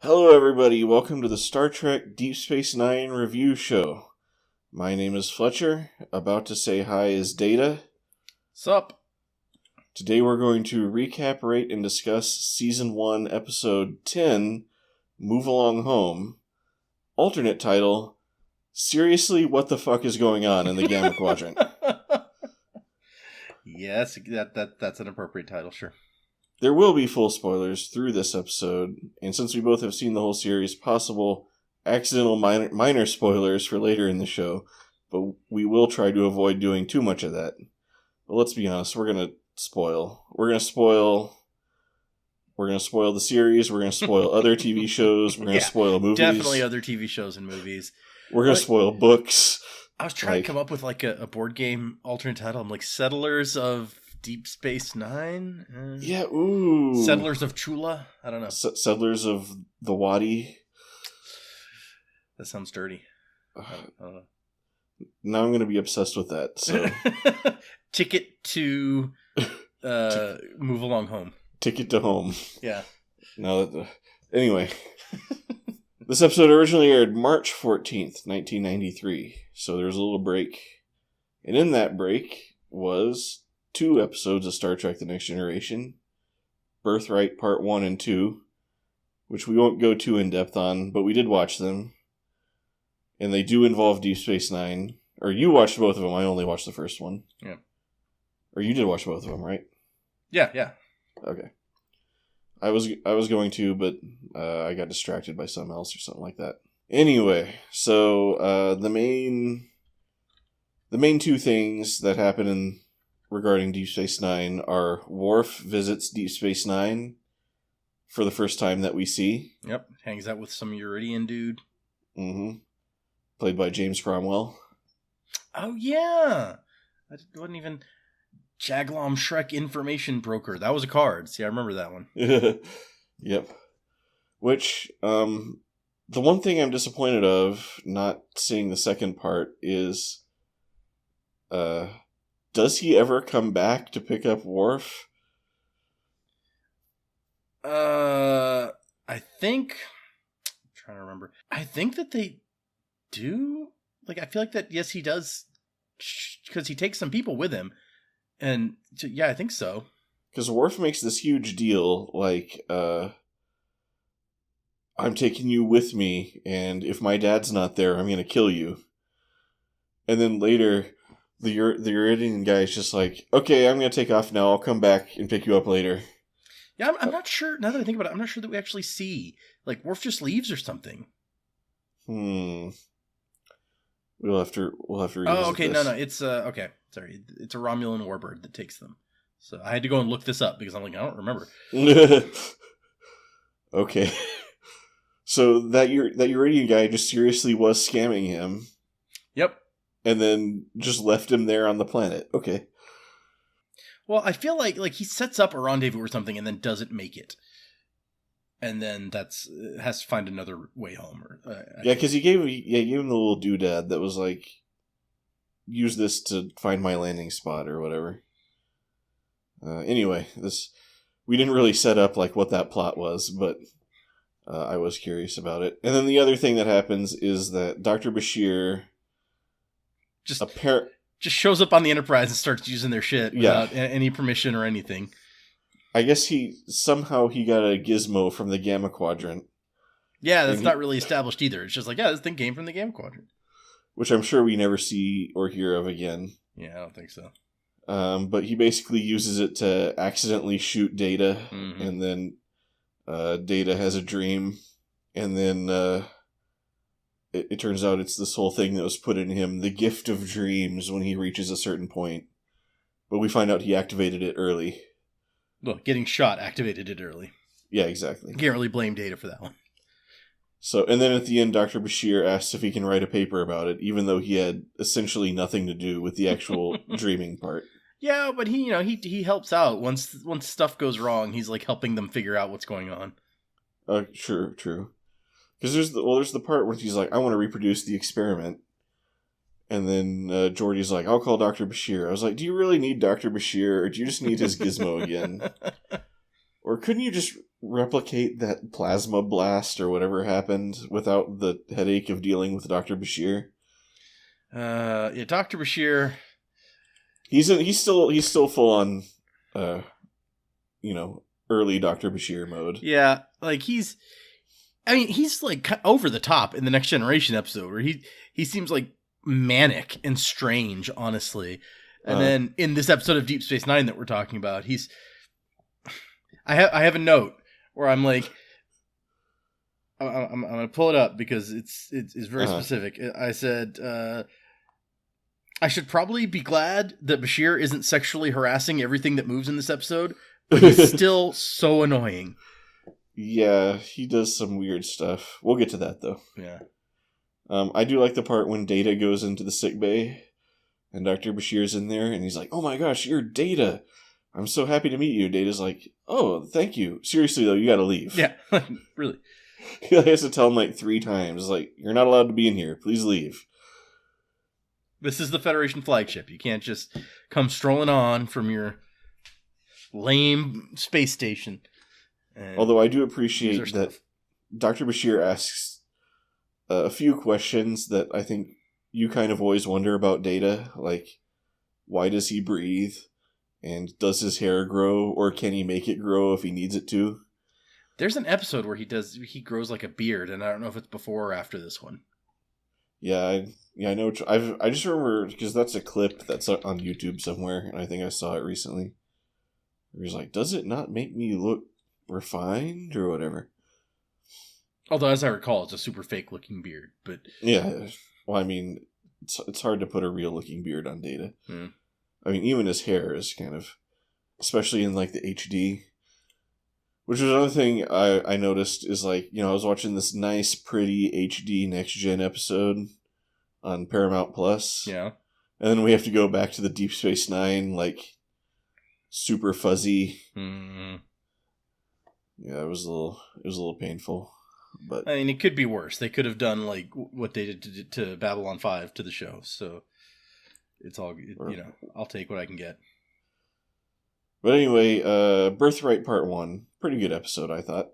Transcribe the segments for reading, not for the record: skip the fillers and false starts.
Hello, everybody. Welcome to the Star Trek Deep Space Nine review show. My name is Fletcher. About to say hi is Data. Sup? Today we're going to recap, rate, and discuss Season 1, Episode 10, Move Along Home. Alternate title, Seriously, What the Fuck is Going On in the Gamma Quadrant? Yes, that's an appropriate title, sure. There will be full spoilers through this episode, and since we both have seen the whole series, possible accidental minor spoilers for later in the show, but we will try to avoid doing too much of that. But let's be honest, we're going to spoil. We're going to spoil the series, we're going to spoil other TV shows, we're going to spoil movies. Definitely other TV shows and movies. We're going to spoil books. I was trying to come up with like a board game alternate title. I'm like Settlers of Deep Space Nine? Yeah, ooh. Settlers of Chula? I don't know. Settlers of the Wadi? That sounds dirty. I don't know. Now I'm going to be obsessed with that, so... Ticket to Move Along Home. Ticket to Home. Yeah. Anyway. This episode originally aired March 14th, 1993, so there was a little break. And in that break was 2 episodes of Star Trek The Next Generation, Birthright Part 1 and 2, which we won't go too in-depth on, but we did watch them. And they do involve Deep Space Nine. Or you watched both of them, I only watched the first one. Yeah. Or you did watch both of them, right? Yeah. Okay. I was going to, but I got distracted by something else or something like that. Anyway, so the main 2 things that happen regarding Deep Space Nine are Worf visits Deep Space Nine for the first time that we see. Yep, hangs out with some Uridian dude. Mm-hmm. Played by James Cromwell. Oh yeah, that wasn't even Jaglom Shrek Information Broker. That was a card. See, I remember that one. Yep. Which, the one thing I'm disappointed of not seeing the second part is, does he ever come back to pick up Worf? I think... I'm trying to remember. I think that they do. Like, I feel like that, yes, he does, because he takes some people with him. And, yeah, I think so. Because Worf makes this huge deal, like, I'm taking you with me, and if my dad's not there, I'm going to kill you. And then later, the Uridian guy is just like, okay, I'm going to take off now, I'll come back and pick you up later. Yeah, I'm not sure, now that I think about it, I'm not sure that we actually see, like, Worf just leaves or something. We'll have to revisit okay, this. no, it's, okay, sorry, it's a Romulan warbird that takes them. So I had to go and look this up, because I'm like, I don't remember. Okay. So that Uridian guy just seriously was scamming him. Yep. And then just left him there on the planet. Okay. Well, I feel like he sets up a rendezvous or something and then doesn't make it. And then has to find another way home. Yeah, because he gave him the little doodad that was like, use this to find my landing spot or whatever. Anyway, we didn't really set up like what that plot was, but I was curious about it. And then the other thing that happens is that Dr. Bashir just shows up on the Enterprise and starts using their shit without any permission or anything. I guess he got a gizmo from the Gamma Quadrant. Yeah, that's not really established either. It's just like, yeah, this thing came from the Gamma Quadrant. Which I'm sure we never see or hear of again. Yeah, I don't think so. But he basically uses it to accidentally shoot Data, and then Data has a dream, and then it turns out it's this whole thing that was put in him, the gift of dreams, when he reaches a certain point. But we find out he activated it early. Well, getting shot activated it early. Yeah, exactly. Can't really blame Data for that one. So, and then at the end, Dr. Bashir asks if he can write a paper about it, even though he had essentially nothing to do with the actual dreaming part. Yeah, but he helps out once stuff goes wrong. He's like helping them figure out what's going on. True. Because there's the part where he's like, I want to reproduce the experiment. And then Geordi's like, I'll call Dr. Bashir. I was like, do you really need Dr. Bashir, or do you just need his gizmo again? Or couldn't you just replicate that plasma blast or whatever happened without the headache of dealing with Dr. Bashir? Yeah, Dr. Bashir. He's still full on, early Dr. Bashir mode. Yeah, like he's like over the top in the Next Generation episode where he seems like manic and strange, honestly. And then in this episode of Deep Space Nine that we're talking about, I have a note where I'm like, I'm gonna pull it up because it's very specific. I said, I should probably be glad that Bashir isn't sexually harassing everything that moves in this episode, but he's still so annoying. Yeah, he does some weird stuff. We'll get to that though. Yeah. I do like the part when Data goes into the sickbay and Dr. Bashir's in there and he's like, "Oh my gosh, you're Data. I'm so happy to meet you." Data's like, "Oh, thank you. Seriously though, you gotta leave." Yeah, really. He has to tell him like 3 times, like, "You're not allowed to be in here. Please leave." This is the Federation flagship. You can't just come strolling on from your lame space station. Although I do appreciate that Dr. Bashir asks a few questions that I think you kind of always wonder about Data, like, why does he breathe? And does his hair grow, or can he make it grow if he needs it to? There's an episode where he grows like a beard, and I don't know if it's before or after this one. Yeah, I know. I just remember because that's a clip that's on YouTube somewhere, and I think I saw it recently. He's like, "Does it not make me look refined or whatever?" Although, as I recall, it's a super fake looking beard. But yeah, well, I mean, it's hard to put a real looking beard on Data. Hmm. I mean, even his hair is kind of, especially in like the HD. Which was another thing I noticed is like, I was watching this nice, pretty HD Next Gen episode on Paramount Plus. Yeah. And then we have to go back to the Deep Space Nine, like, super fuzzy. Mm-hmm. Yeah, it was a little painful. But I mean, it could be worse. They could have done like what they did to Babylon 5 to the show. So it's all, I'll take what I can get. But anyway, Birthright Part 1, pretty good episode, I thought.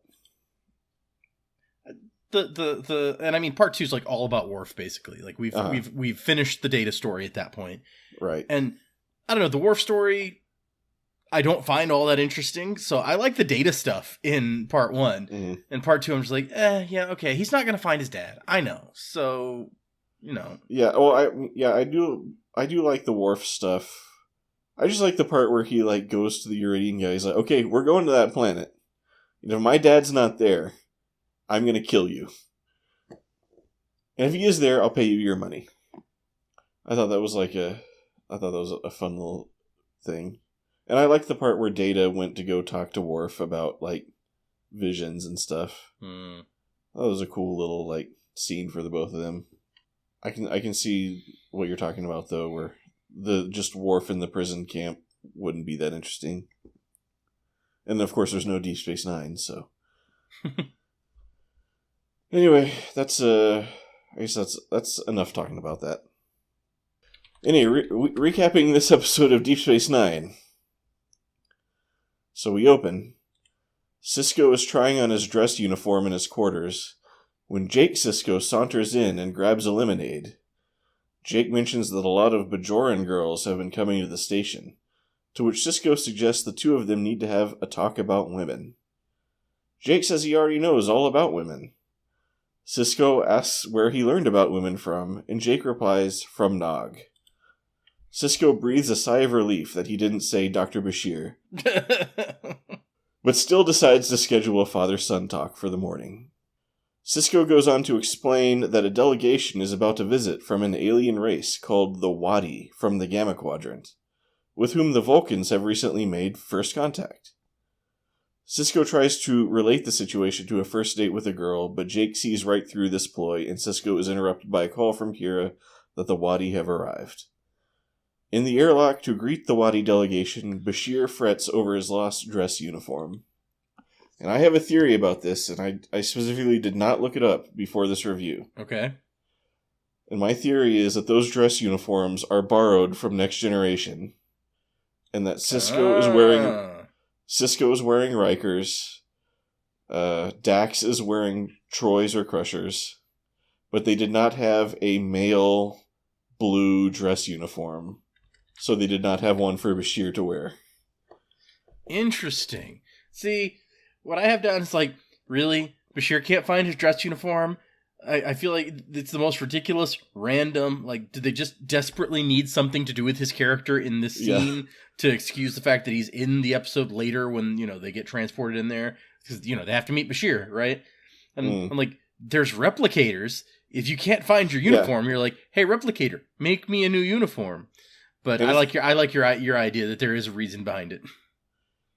And I mean, Part 2 is like all about Worf, basically. Like we've finished the Data story at that point, right? And I don't know, the Worf story, I don't find all that interesting. So I like the Data stuff in Part 1, and Part 2, I'm just like, yeah, okay, he's not gonna find his dad. I know, so Yeah, well, I do like the Worf stuff. I just like the part where he, like, goes to the Uridian guy. He's like, "Okay, we're going to that planet. If my dad's not there, I'm going to kill you. And if he is there, I'll pay you your money." I thought that was a fun little thing. And I liked the part where Data went to go talk to Worf about, like, visions and stuff. That was a cool little, like, scene for the both of them. I can see what you're talking about, though, where just Worf in the prison camp wouldn't be that interesting. And of course there's no Deep Space Nine, so. Anyway, I guess that's enough talking about that. Anyway, recapping this episode of Deep Space Nine. So we open. Sisko is trying on his dress uniform in his quarters when Jake Sisko saunters in and grabs a lemonade. Jake mentions that a lot of Bajoran girls have been coming to the station, to which Sisko suggests the two of them need to have a talk about women. Jake says he already knows all about women. Sisko asks where he learned about women from, and Jake replies, "From Nog." Sisko breathes a sigh of relief that he didn't say Dr. Bashir, but still decides to schedule a father-son talk for the morning. Sisko goes on to explain that a delegation is about to visit from an alien race called the Wadi from the Gamma Quadrant, with whom the Vulcans have recently made first contact. Sisko tries to relate the situation to a first date with a girl, but Jake sees right through this ploy, and Sisko is interrupted by a call from Kira that the Wadi have arrived. In the airlock to greet the Wadi delegation, Bashir frets over his lost dress uniform. And I have a theory about this, and I specifically did not look it up before this review. Okay. And my theory is that those dress uniforms are borrowed from Next Generation, and that Sisko Cisco's wearing Riker's. Dax is wearing Troy's or Crusher's. But they did not have a male blue dress uniform. So they did not have one for Bashir to wear. Interesting. See, what I have down is like, really? Bashir can't find his dress uniform? I feel like it's the most ridiculous, random, like, did they just desperately need something to do with his character in this scene to excuse the fact that he's in the episode later when, they get transported in there? Because, they have to meet Bashir, right? And I'm like, there's replicators. If you can't find your uniform, you're like, hey, replicator, make me a new uniform. But I like your idea that there is a reason behind it.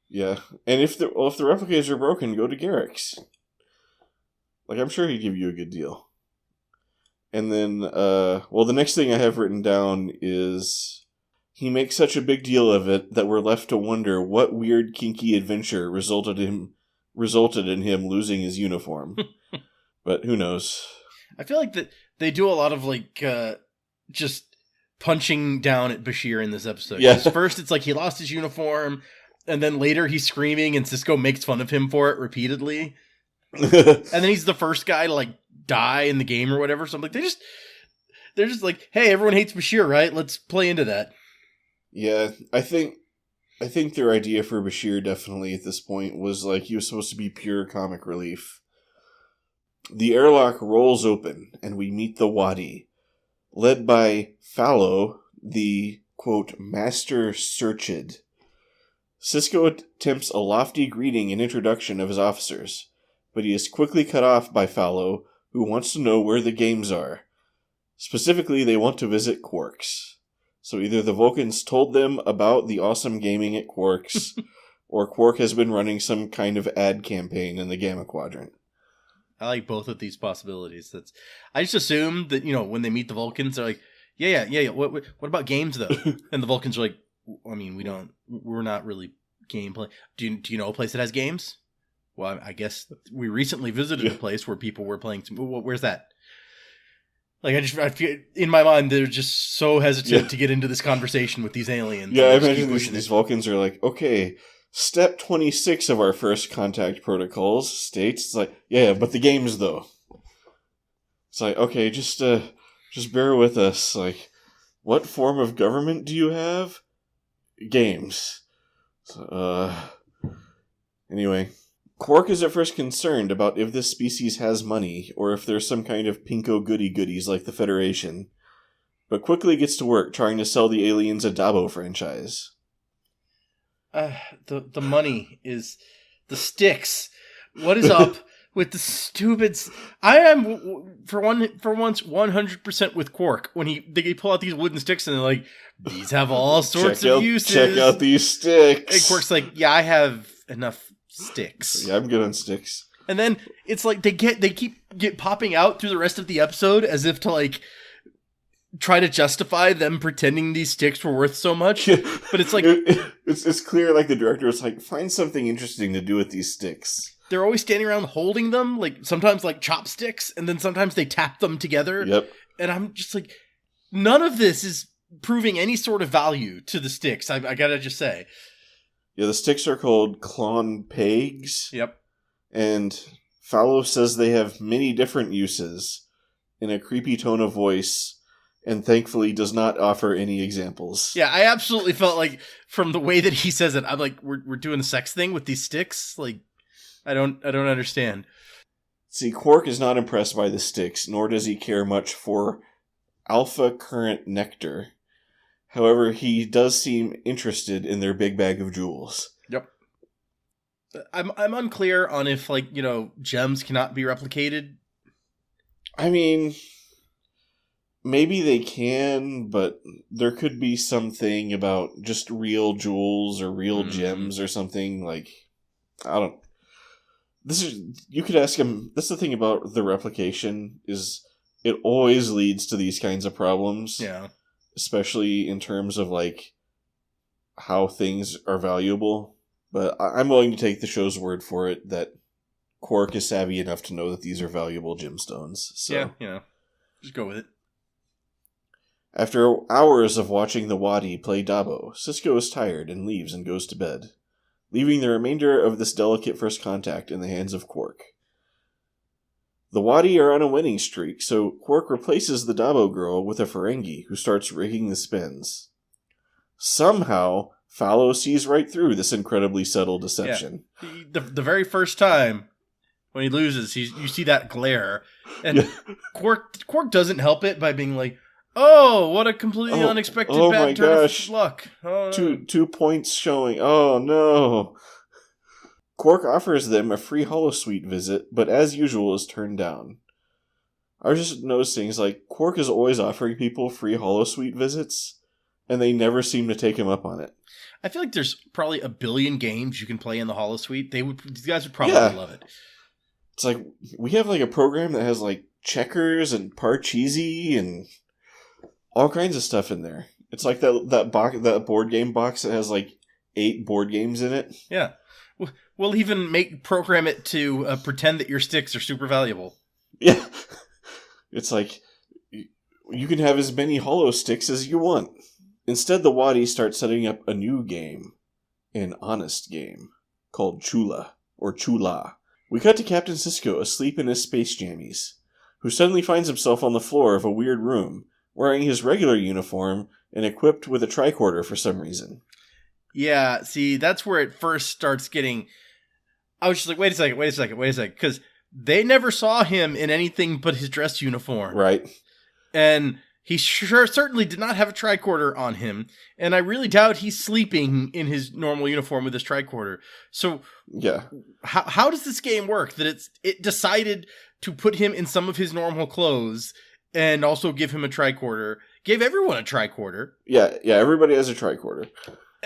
Yeah, and if the replicators are broken, go to Garrick's. Like, I'm sure he'd give you a good deal. And then, the next thing I have written down is he makes such a big deal of it that we're left to wonder what weird, kinky adventure resulted in him losing his uniform. But who knows? I feel like that they do a lot of, like, just punching down at Bashir in this episode. Yeah. First, it's like he lost his uniform, and then later he's screaming, and Cisco makes fun of him for it repeatedly. And then he's the first guy to like die in the game or whatever. So I'm like, they're just like, hey, everyone hates Bashir, right? Let's play into that. Yeah, I think their idea for Bashir definitely at this point was like he was supposed to be pure comic relief. The airlock rolls open and we meet the Wadi, led by Fallow, the quote master Searchid. Cisco attempts a lofty greeting and introduction of his officers, but he is quickly cut off by Fallow, who wants to know where the games are. Specifically, they want to visit Quark's. So either the Vulcans told them about the awesome gaming at Quark's, or Quark has been running some kind of ad campaign in the Gamma Quadrant. I like both of these possibilities. I just assume that, when they meet the Vulcans, they're like, yeah. What about games, though? And the Vulcans are like, I mean, we're not really gameplay. Do you know a place that has games? Well, I guess we recently visited a place where people were playing. Where's that? Like, I feel in my mind they're just so hesitant to get into this conversation with these aliens. Yeah, I imagine these Vulcans are like, okay, step 26 of our first contact protocols states, it's like, yeah, but the games though. It's like, okay, just bear with us. Like, what form of government do you have? Games. So, anyway. Quark is at first concerned about if this species has money, or if there's some kind of pinko goody-goodies like the Federation, but quickly gets to work trying to sell the aliens a Dabo franchise. The money is the sticks. What is up with the stupid... I am, for once, 100% with Quark, when they pull out these wooden sticks and they're like, these have all sorts of uses. Check out these sticks. And Quark's like, yeah, I have enough sticks. Yeah, I'm good on sticks. And then it's like they keep popping out through the rest of the episode as if to like try to justify them pretending these sticks were worth so much. But it's like it's clear like the director was like, find something interesting to do with these sticks. They're always standing around holding them, like sometimes like chopsticks, and then sometimes they tap them together. Yep. And I'm just like, none of this is proving any sort of value to the sticks. I gotta just say. Yeah, the sticks are called Klon Peags. Yep. And Fallow says they have many different uses in a creepy tone of voice, and thankfully does not offer any examples. Yeah, I absolutely felt like from the way that he says it, I'm like, we're doing a sex thing with these sticks? Like, I don't understand. See, Quark is not impressed by the sticks, nor does he care much for alpha current nectar. However, he does seem interested in their big bag of jewels. Yep. I'm unclear on if, like, gems cannot be replicated. I mean, maybe they can, but there could be something about just real jewels or real gems or something. Like, I don't... You could ask him... That's the thing about the replication, is it always leads to these kinds of problems. Yeah. Especially in terms of, like, how things are valuable. But I'm willing to take the show's word for it that Quark is savvy enough to know that these are valuable gemstones. So. Yeah, just go with it. After hours of watching the Wadi play Dabo, Cisco is tired and leaves and goes to bed, leaving the remainder of this delicate first contact in the hands of Quark. The Wadi are on a winning streak, so Quark replaces the Dabo girl with a Ferengi who starts rigging the spins. Somehow, Fallow sees right through this incredibly subtle deception. Yeah. The very first time when he loses, you see that glare, and Quark doesn't help it by being like, "Oh, what a completely unexpected bad turn of luck!" Oh, no. Two points showing. Oh no! Quark offers them a free holosuite visit, but as usual is turned down. I was just noticing, Quark is always offering people free holosuite visits, and they never seem to take him up on it. I feel like there's probably a billion games you can play in the holosuite. These guys would probably love it. It's like, we have a program that has checkers and Parcheesi and all kinds of stuff in there. It's like that board game box that has 8 board games in it. Yeah. We'll even program it to pretend that your sticks are super valuable. Yeah. It's like, you can have as many holo sticks as you want. Instead, the Wadi start setting up a new game. An honest game. Called Chula. Or Chula. We cut to Captain Sisko asleep in his space jammies, who suddenly finds himself on the floor of a weird room, wearing his regular uniform and equipped with a tricorder for some reason. Yeah, see, that's where it first starts getting... I was just like, wait a second, because they never saw him in anything but his dress uniform. Right. And he certainly did not have a tricorder on him, and I really doubt he's sleeping in his normal uniform with his tricorder. So, yeah, how does this game work? That it decided to put him in some of his normal clothes and also give him a tricorder. Gave everyone a tricorder. Yeah, everybody has a tricorder.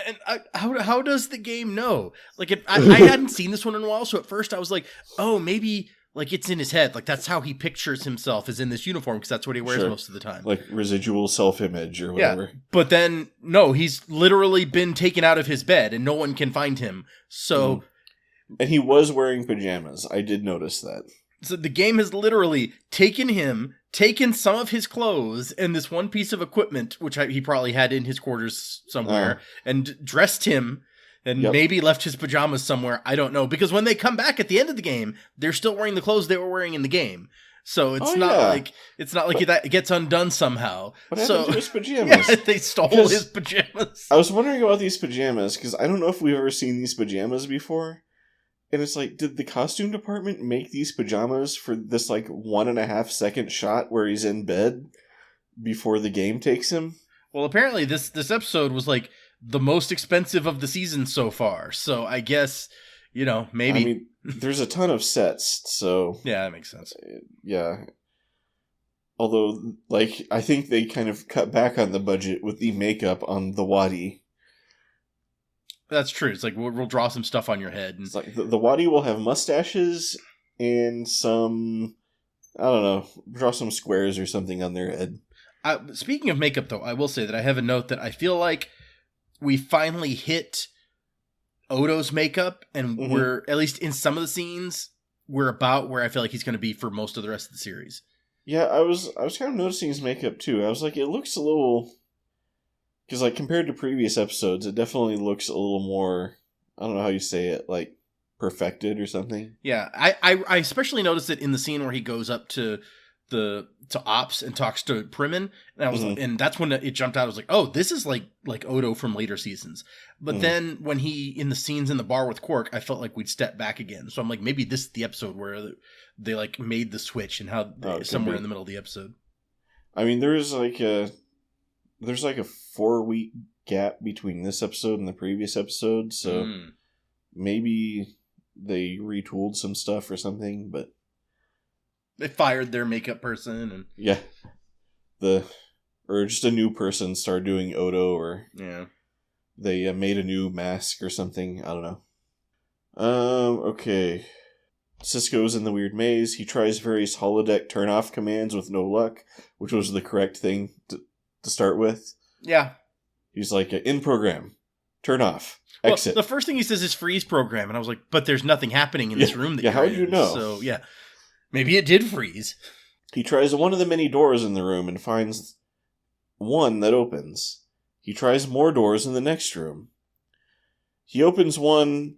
And how does the game know? I hadn't seen this one in a while, so at first I was like, oh, maybe it's in his head. That's how he pictures himself, is in this uniform, because that's what he wears most of the time. Residual self-image or whatever. Yeah, but then, no, he's literally been taken out of his bed and no one can find him. So... And he was wearing pajamas. I did notice that. So the game has literally taken some of his clothes and this one piece of equipment, which he probably had in his quarters somewhere, and dressed him and maybe left his pajamas somewhere. I don't know. Because when they come back at the end of the game, they're still wearing the clothes they were wearing in the game. So it's not like that gets undone somehow. What happened to his pajamas? Yeah, they stole his pajamas. I was wondering about these pajamas, because I don't know if we've ever seen these pajamas before. And it's did the costume department make these pajamas for this 1.5 second shot where he's in bed before the game takes him? Well, apparently this episode was the most expensive of the season so far. So I guess, maybe. I mean, there's a ton of sets, so... Yeah, that makes sense. Yeah. Although, I think they kind of cut back on the budget with the makeup on the Wadi. That's true. It's we'll draw some stuff on your head. And... It's the Wadi will have mustaches and some, I don't know, draw some squares or something on their head. Speaking of makeup, though, I will say that I have a note that I feel like we finally hit Odo's makeup, and we're, at least in some of the scenes, we're about where I feel like he's going to be for most of the rest of the series. Yeah, I was kind of noticing his makeup, too. I was like, it looks a little... Because, compared to previous episodes, it definitely looks a little more, I don't know how you say it, perfected or something. Yeah, I especially noticed it in the scene where he goes up to Ops and talks to Primin, and I was and that's when it jumped out. I was like, oh, this is like Odo from later seasons. But then when he, in the scenes in the bar with Quark, I felt like we'd step back again. So I'm like, maybe this is the episode where they made the switch and how somewhere in the middle of the episode. I mean, there's a 4-week gap between this episode and the previous episode, so maybe they retooled some stuff or something, but they fired their makeup person and or just a new person started doing Odo, or they made a new mask or something. I don't know. Okay. Sisko's in the weird maze. He tries various holodeck turn-off commands with no luck, which was the correct thing to start with. Yeah. He's like, in program, turn off, exit. Well, the first thing he says is freeze program, and I was like, but there's nothing happening in this room that how would you know? So, yeah. Maybe it did freeze. He tries one of the many doors in the room and finds one that opens. He tries more doors in the next room. He opens one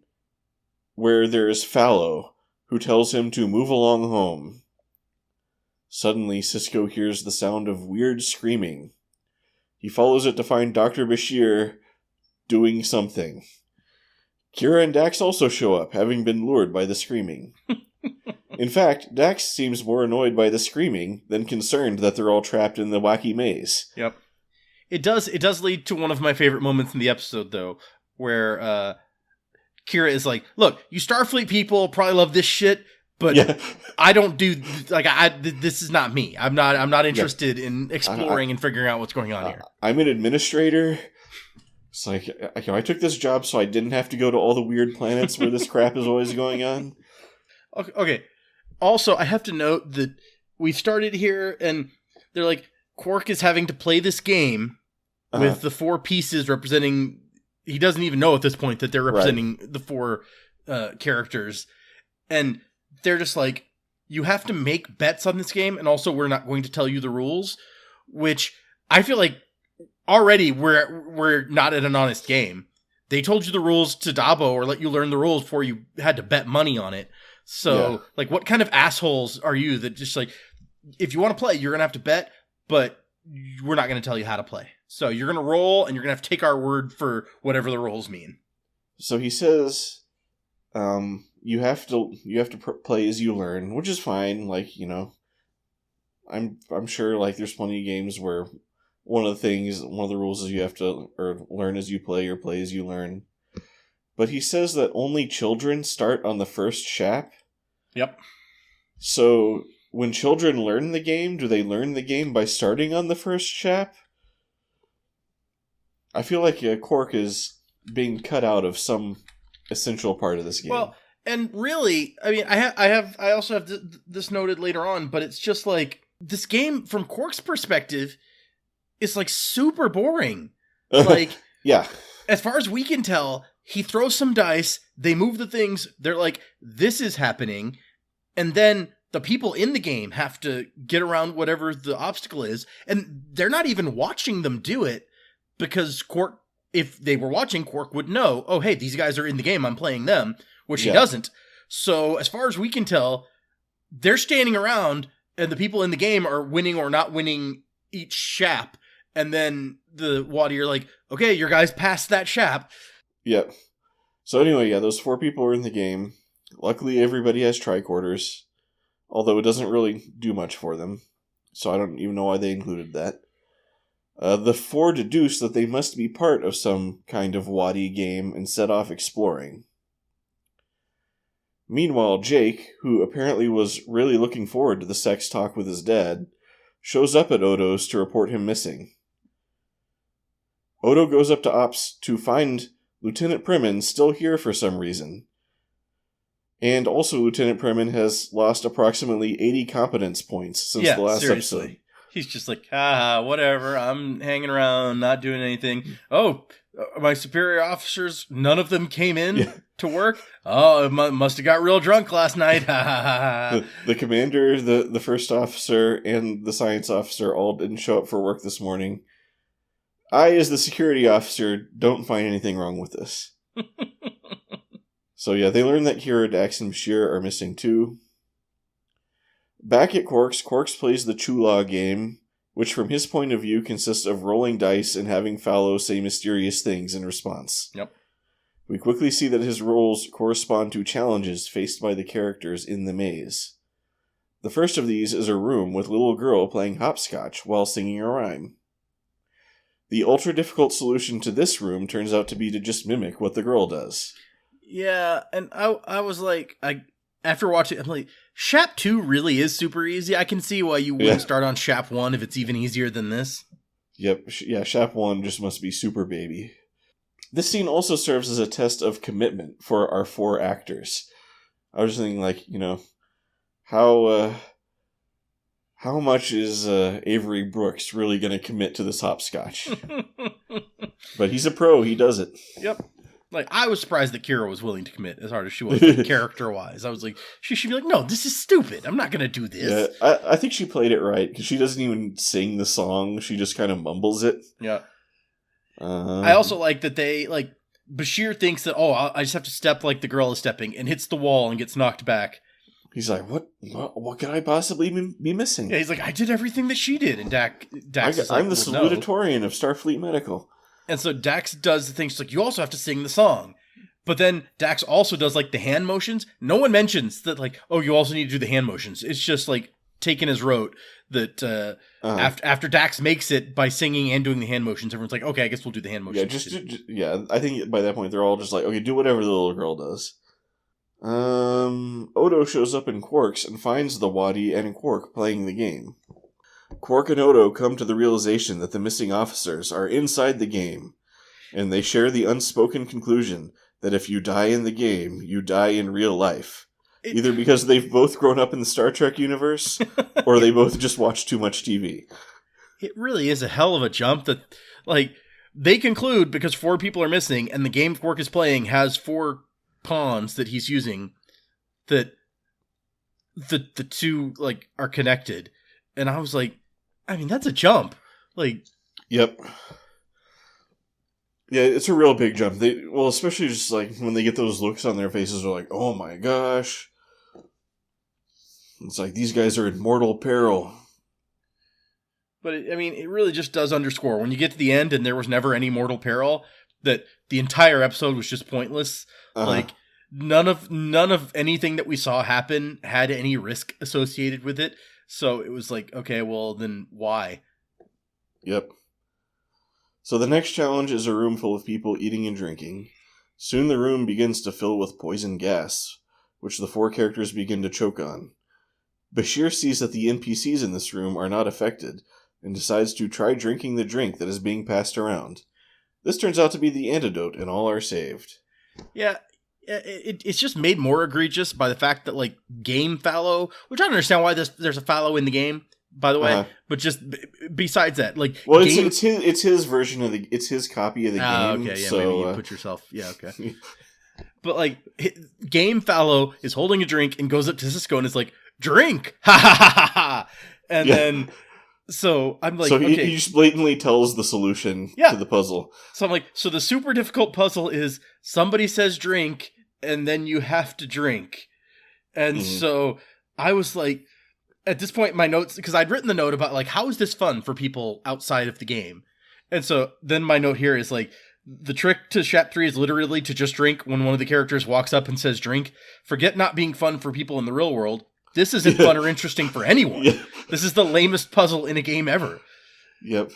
where there is Fallow, who tells him to move along home. Suddenly, Cisco hears the sound of weird screaming. He follows it to find Dr. Bashir doing something. Kira and Dax also show up, having been lured by the screaming. In fact, Dax seems more annoyed by the screaming than concerned that they're all trapped in the wacky maze. Yep. It does lead to one of my favorite moments in the episode, though, where Kira is like, look, you Starfleet people probably love this shit, but I don't do, like, this is not me. I'm not interested in exploring and figuring out what's going on here. I'm an administrator. It's like, I took this job so I didn't have to go to all the weird planets where this crap is always going on. Okay. Also, I have to note that we started here, and they're like, Quark is having to play this game with the 4 pieces representing... He doesn't even know at this point that they're representing the 4 characters. And they're just like, you have to make bets on this game, and also we're not going to tell you the rules, which I feel like already we're not at an honest game. They told you the rules to Dabo or let you learn the rules before you had to bet money on it. So, like, what kind of assholes are you that just, like, if you want to play, you're going to have to bet, but we're not going to tell you how to play. So you're going to roll, and you're going to have to take our word for whatever the rules mean. So he says, you have to play as you learn, which is fine. Like, you know, I'm sure, like, there's plenty of games where one of the rules is you have to learn as you play or play as you learn. But he says that only children start on the first shap. Yep. So when children learn the game, do they learn the game by starting on the first shap? I feel like Quark is being cut out of some essential part of this game. Well, and really, I mean, I also have this noted later on, but it's just like, this game, from Quark's perspective, is like super boring. Like, yeah. As far as we can tell, he throws some dice, they move the things, they're like, this is happening, and then the people in the game have to get around whatever the obstacle is, and they're not even watching them do it, because Quark, if they were watching, Quark would know, oh, hey, these guys are in the game, I'm playing them, which he doesn't. So, as far as we can tell, they're standing around, and the people in the game are winning or not winning each shap, and then the Wadi are like, okay, your guys passed that shap. Yep. So anyway, those 4 people are in the game. Luckily, everybody has tricorders, although it doesn't really do much for them. So I don't even know why they included that. The 4 deduce that they must be part of some kind of Wadi game and set off exploring. Meanwhile, Jake, who apparently was really looking forward to the sex talk with his dad, shows up at Odo's to report him missing. Odo goes up to Ops to find Lieutenant Primin still here for some reason. And also, Lieutenant Primin has lost approximately 80 competence points since the last episode. He's just like, whatever, I'm hanging around, not doing anything. Oh, my superior officers, none of them came in to work? Oh, must have got real drunk last night. The commander, the first officer, and the science officer all didn't show up for work this morning. I, as the security officer, don't find anything wrong with this. So they learn that Kira, Dax, and Bashir are missing too. Back at Quark's plays the Chula game, which from his point of view consists of rolling dice and having Fallow say mysterious things in response. Yep. We quickly see that his rolls correspond to challenges faced by the characters in the maze. The first of these is a room with a little girl playing hopscotch while singing a rhyme. The ultra-difficult solution to this room turns out to be to just mimic what the girl does. Yeah, and I was like, after watching it, I'm like, Shap 2 really is super easy. I can see why you wouldn't start on Shap 1 if it's even easier than this. Yep, Shap 1 just must be super baby. This scene also serves as a test of commitment for our 4 actors. I was just thinking, like, how much is Avery Brooks really going to commit to this hopscotch? But he's a pro, he does it. Yep. Like, I was surprised that Kira was willing to commit as hard as she was, character-wise. I was like, she should be like, no, this is stupid. I'm not going to do this. Yeah, I think she played it right, because she doesn't even sing the song. She just kind of mumbles it. Yeah. I also like that they, like, Bashir thinks that, I just have to step like the girl is stepping, and hits the wall and gets knocked back. He's like, what could I possibly be missing? Yeah, he's like, I did everything that she did. And Dax is like, I'm the salutatorian of Starfleet Medical. And so Dax does the thing. She's like, you also have to sing the song. But then Dax also does like the hand motions. No one mentions that like, you also need to do the hand motions. It's just like taken as rote that after Dax makes it by singing and doing the hand motions, everyone's like, okay, I guess we'll do the hand motions. I think by that point they're all just like, okay, do whatever the little girl does. Odo shows up in Quark's and finds the Wadi and Quark playing the game. Quark and Odo come to the realization that the missing officers are inside the game, and they share the unspoken conclusion that if you die in the game, you die in real life. Either because they've both grown up in the Star Trek universe, or they both just watch too much TV. It really is a hell of a jump that, like, they conclude because 4 people are missing, and the game Quark is playing has 4 pawns that he's using, that the 2 like are connected. And I was like, I mean, that's a jump. Like, yep. Yeah, it's a real big jump. Especially just like when they get those looks on their faces, they're like, oh my gosh. It's like these guys are in mortal peril. But it really just does underscore when you get to the end and there was never any mortal peril, that the entire episode was just pointless. Like none of anything that we saw happen had any risk associated with it. So it was like, okay, well then why? Yep. So the next challenge is a room full of people eating and drinking. Soon the room begins to fill with poison gas, which the 4 characters begin to choke on. Bashir sees that the NPCs in this room are not affected, and decides to try drinking the drink that is being passed around. This turns out to be the antidote, and all are saved. Yeah, it's just made more egregious by the fact that, like, game fallow, which I don't understand why there's a fallow in the game, by the way, but just besides that, like... Well, it's his version of it's his copy of the game. Okay, yeah, so, maybe you put yourself... Yeah, okay. But, like, game fallow is holding a drink and goes up to Cisco and is like, drink! Ha ha ha ha ha! And then... So I'm like, he just blatantly tells the solution to the puzzle. So I'm like, so the super difficult puzzle is somebody says drink, and then you have to drink. And so I was like, at this point, my notes, because I'd written the note about like, how is this fun for people outside of the game? And so then my note here is like, the trick to Shap 3 is literally to just drink when one of the characters walks up and says drink. Forget not being fun for people in the real world. This isn't fun or interesting for anyone. Yeah. This is the lamest puzzle in a game ever. Yep.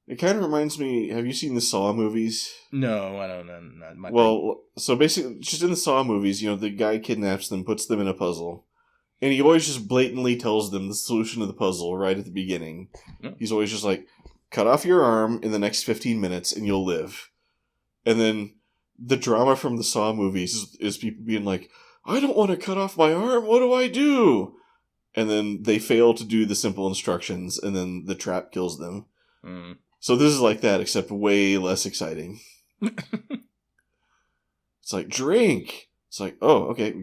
It kind of reminds me, have you seen the Saw movies? No, I don't know. So basically, just in the Saw movies, the guy kidnaps them, puts them in a puzzle, and he always just blatantly tells them the solution to the puzzle right at the beginning. Mm. He's always just like, cut off your arm in the next 15 minutes and you'll live. And then the drama from the Saw movies is people being like, I don't want to cut off my arm. What do I do? And then they fail to do the simple instructions, and then the trap kills them. Mm. So this is like that, except way less exciting. It's like, drink. It's like, oh, okay.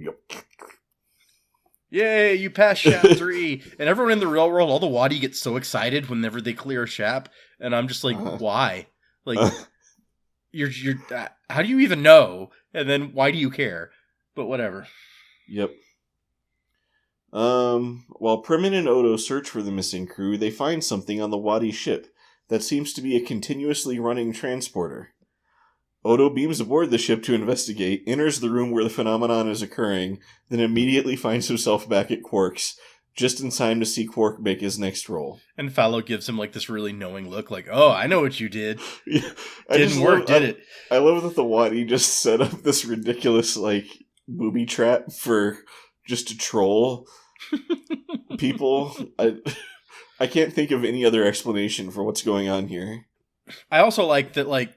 Yay, you passed Shap 3. And everyone in the real world, all the Wadi gets so excited whenever they clear a Shap. And I'm just like, why? Like, you're how do you even know? And then why do you care? But whatever. Yep. While Primin and Odo search for the missing crew, they find something on the Wadi ship that seems to be a continuously running transporter. Odo beams aboard the ship to investigate, enters the room where the phenomenon is occurring, then immediately finds himself back at Quark's, just in time to see Quark make his next roll. And Fallow gives him like this really knowing look, like, oh, I know what you did. Yeah, did it? I love that the Wadi just set up this ridiculous, like, booby trap for just to troll people. I can't think of any other explanation for what's going on here. I also like that, like,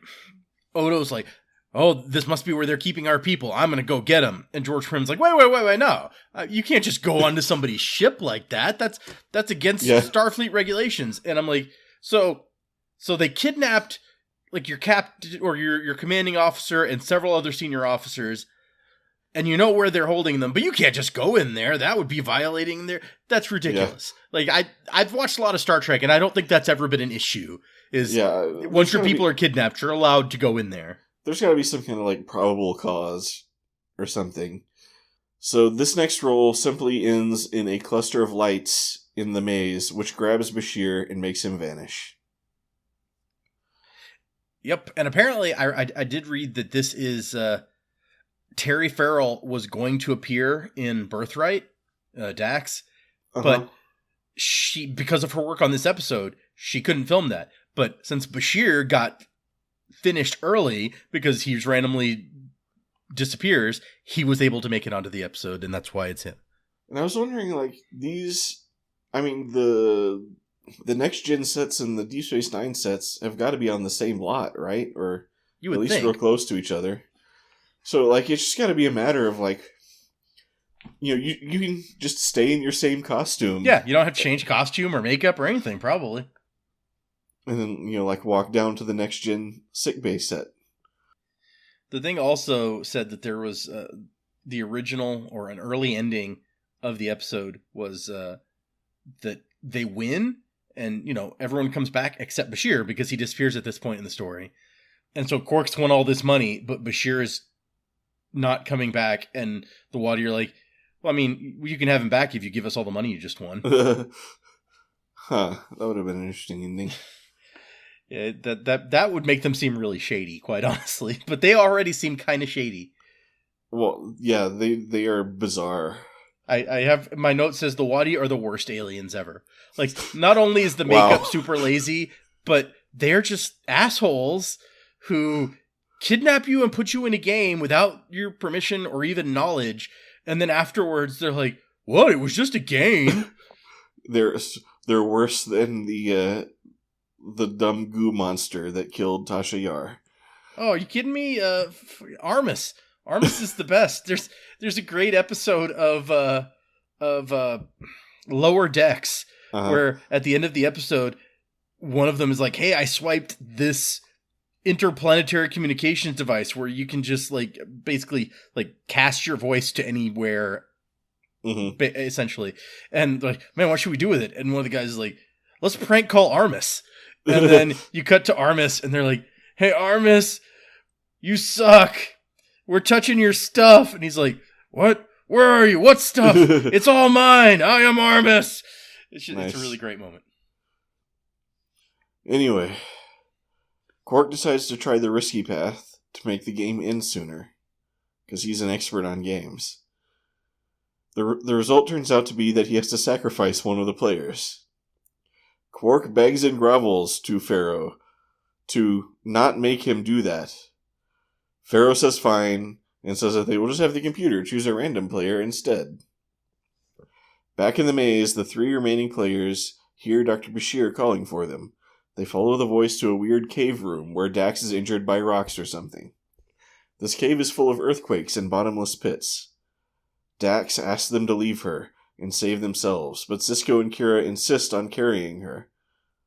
Odo's like, oh, this must be where they're keeping our people. I'm going to go get them. And George Prim's like, wait, no. You can't just go onto somebody's ship like that. That's against Starfleet regulations. And I'm like, so they kidnapped, like, your captain or your commanding officer and several other senior officers, and you know where they're holding them, but you can't just go in there. That would be violating their... That's ridiculous. Yeah. Like, I've watched a lot of Star Trek, and I don't think that's ever been an issue. Once your people are kidnapped, you're allowed to go in there. there's got to be some kind of like probable cause or something. So this next roll simply ends in a cluster of lights in the maze, which grabs Bashir and makes him vanish. Yep, and apparently I did read that this is Terry Farrell was going to appear in Birthright, Dax, but she, because of her work on this episode, she couldn't film that. But since Bashir got finished early because he randomly disappears, he was able to make it onto the episode, and that's why it's him. And I was wondering, like, the next gen sets and the Deep Space Nine sets have got to be on the same lot, right? Or you would at least think. real close to each other. So, like, it's just got to be a matter of, like, you can just stay in your same costume. Yeah, you don't have to change costume or makeup or anything, probably. And then, like, walk down to the next gen sickbay set. The thing also said that there was the original or an early ending of the episode was that they win and, everyone comes back except Bashir because he disappears at this point in the story. And so Quark's won all this money, but Bashir is not coming back. And the Wadi are like, well, I mean, you can have him back if you give us all the money you just won. That would have been an interesting ending. Yeah, that would make them seem really shady, quite honestly. But they already seem kind of shady. Well, yeah, they are bizarre. I have, my note says the Wadi are the worst aliens ever. Like, not only is the makeup super lazy, but they're just assholes who kidnap you and put you in a game without your permission or even knowledge. And then afterwards, they're like, what? It was just a game. They're worse than the dumb goo monster that killed Tasha Yar. Oh, are you kidding me? Armus. Armus is the best. There's a great episode of Lower Decks where at the end of the episode, one of them is like, hey, I swiped this interplanetary communications device where you can just like basically like cast your voice to anywhere, essentially. And like, man, what should we do with it? And one of the guys is like, let's prank call Armus. And then you cut to Armus and they're like, hey, Armus, you suck. We're touching your stuff. And he's like, what? Where are you? What stuff? It's all mine. I am Armus. It's a really great moment. Anyway, Quark decides to try the risky path to make the game end sooner, because he's an expert on games. The result turns out to be that he has to sacrifice one of the players. Quark begs and grovels to Pharaoh to not make him do that. Pharaoh says fine, and says that they will just have the computer choose a random player instead. Back in the maze, the 3 remaining players hear Dr. Bashir calling for them. They follow the voice to a weird cave room where Dax is injured by rocks or something. This cave is full of earthquakes and bottomless pits. Dax asks them to leave her and save themselves, but Sisko and Kira insist on carrying her.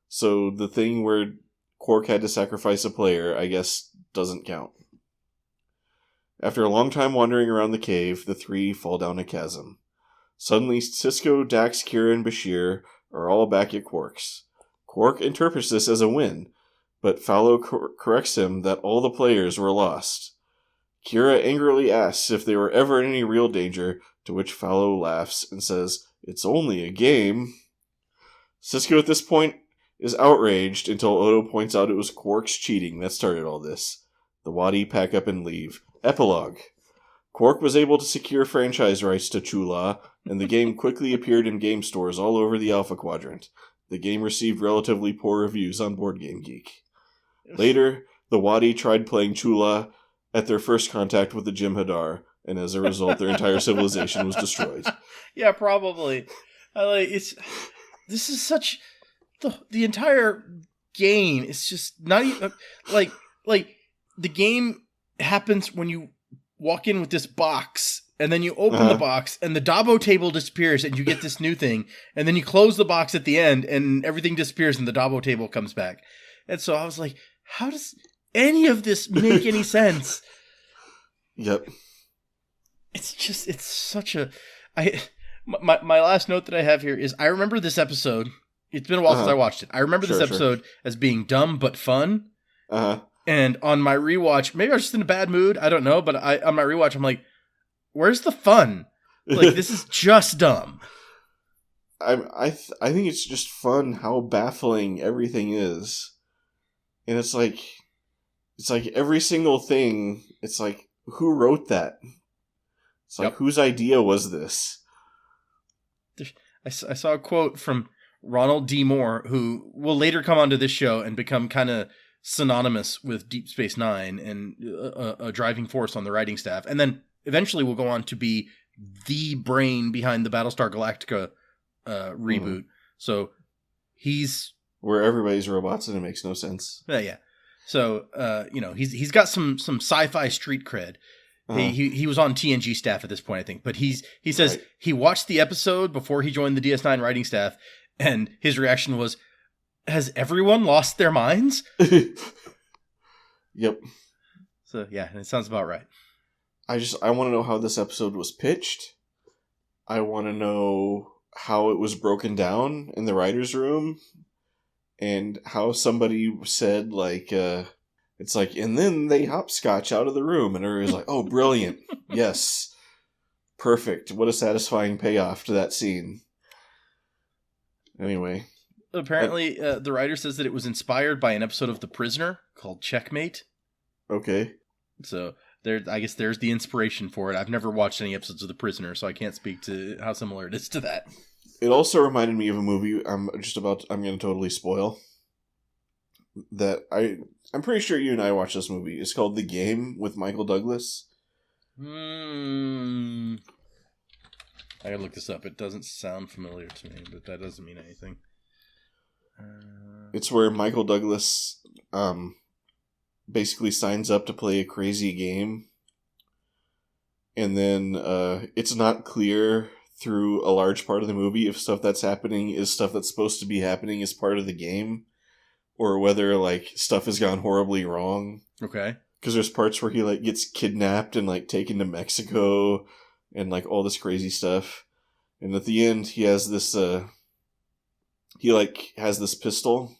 So the thing where Quark had to sacrifice a player, I guess, doesn't count. After a long time wandering around the cave, the 3 fall down a chasm. Suddenly, Sisko, Dax, Kira, and Bashir are all back at Quark's. Quark interprets this as a win, but Fallow corrects him that all the players were lost. Kira angrily asks if they were ever in any real danger, to which Fallow laughs and says, "It's only a game." Sisko at this point is outraged until Odo points out it was Quark's cheating that started all this. The Wadi pack up and leave. Epilogue. Quark was able to secure franchise rights to Chula, and the game quickly appeared in game stores all over the Alpha Quadrant. The game received relatively poor reviews on Board Game Geek. Later, the Wadi tried playing Chula at their first contact with the Jem'Hadar, and as a result, their entire civilization was destroyed. Yeah, probably. This is such the entire game is just not even like the game happens when you walk in with this box. And then you open the box, and the Dabo table disappears, and you get this new thing. And then you close the box at the end, and everything disappears, and the Dabo table comes back. And so I was like, how does any of this make any sense? Yep. It's such a... My last note that I have here is, I remember this episode. It's been a while since I watched it. I remember this episode as being dumb but fun. And on my rewatch, maybe I was just in a bad mood. I don't know. But on my rewatch, I'm like, where's the fun? Like, this is just dumb. I think it's just fun how baffling everything is. And it's like every single thing, it's like, who wrote that? It's like, whose idea was this? I saw a quote from Ronald D. Moore, who will later come onto this show and become kind of synonymous with Deep Space Nine and a driving force on the writing staff. And then eventually will go on to be the brain behind the Battlestar Galactica reboot. So he's... where everybody's robots and it makes no sense. Yeah. So, he's got some sci-fi street cred. He was on TNG staff at this point, I think. But he says he watched the episode before he joined the DS9 writing staff, and his reaction was, has everyone lost their minds? Yep. So, yeah, it sounds about right. I want to know how this episode was pitched. I want to know how it was broken down in the writer's room. And how somebody said, like, it's like, and then they hopscotch out of the room. And everybody's like, oh, brilliant. Yes. Perfect. What a satisfying payoff to that scene. Anyway. Apparently, the writer says that it was inspired by an episode of The Prisoner called Checkmate. Okay. So, I guess there's the inspiration for it. I've never watched any episodes of The Prisoner, so I can't speak to how similar it is to that. It also reminded me of a movie I'm going to totally spoil. That I'm pretty sure you and I watched this movie. It's called The Game with Michael Douglas. I gotta look this up. It doesn't sound familiar to me, but that doesn't mean anything. It's where Michael Douglas basically signs up to play a crazy game. And then it's not clear through a large part of the movie if stuff that's happening is stuff that's supposed to be happening as part of the game, or whether, like, stuff has gone horribly wrong. Okay. Because there's parts where he, like, gets kidnapped and, like, taken to Mexico and, like, all this crazy stuff. And at the end, he has this, has this pistol.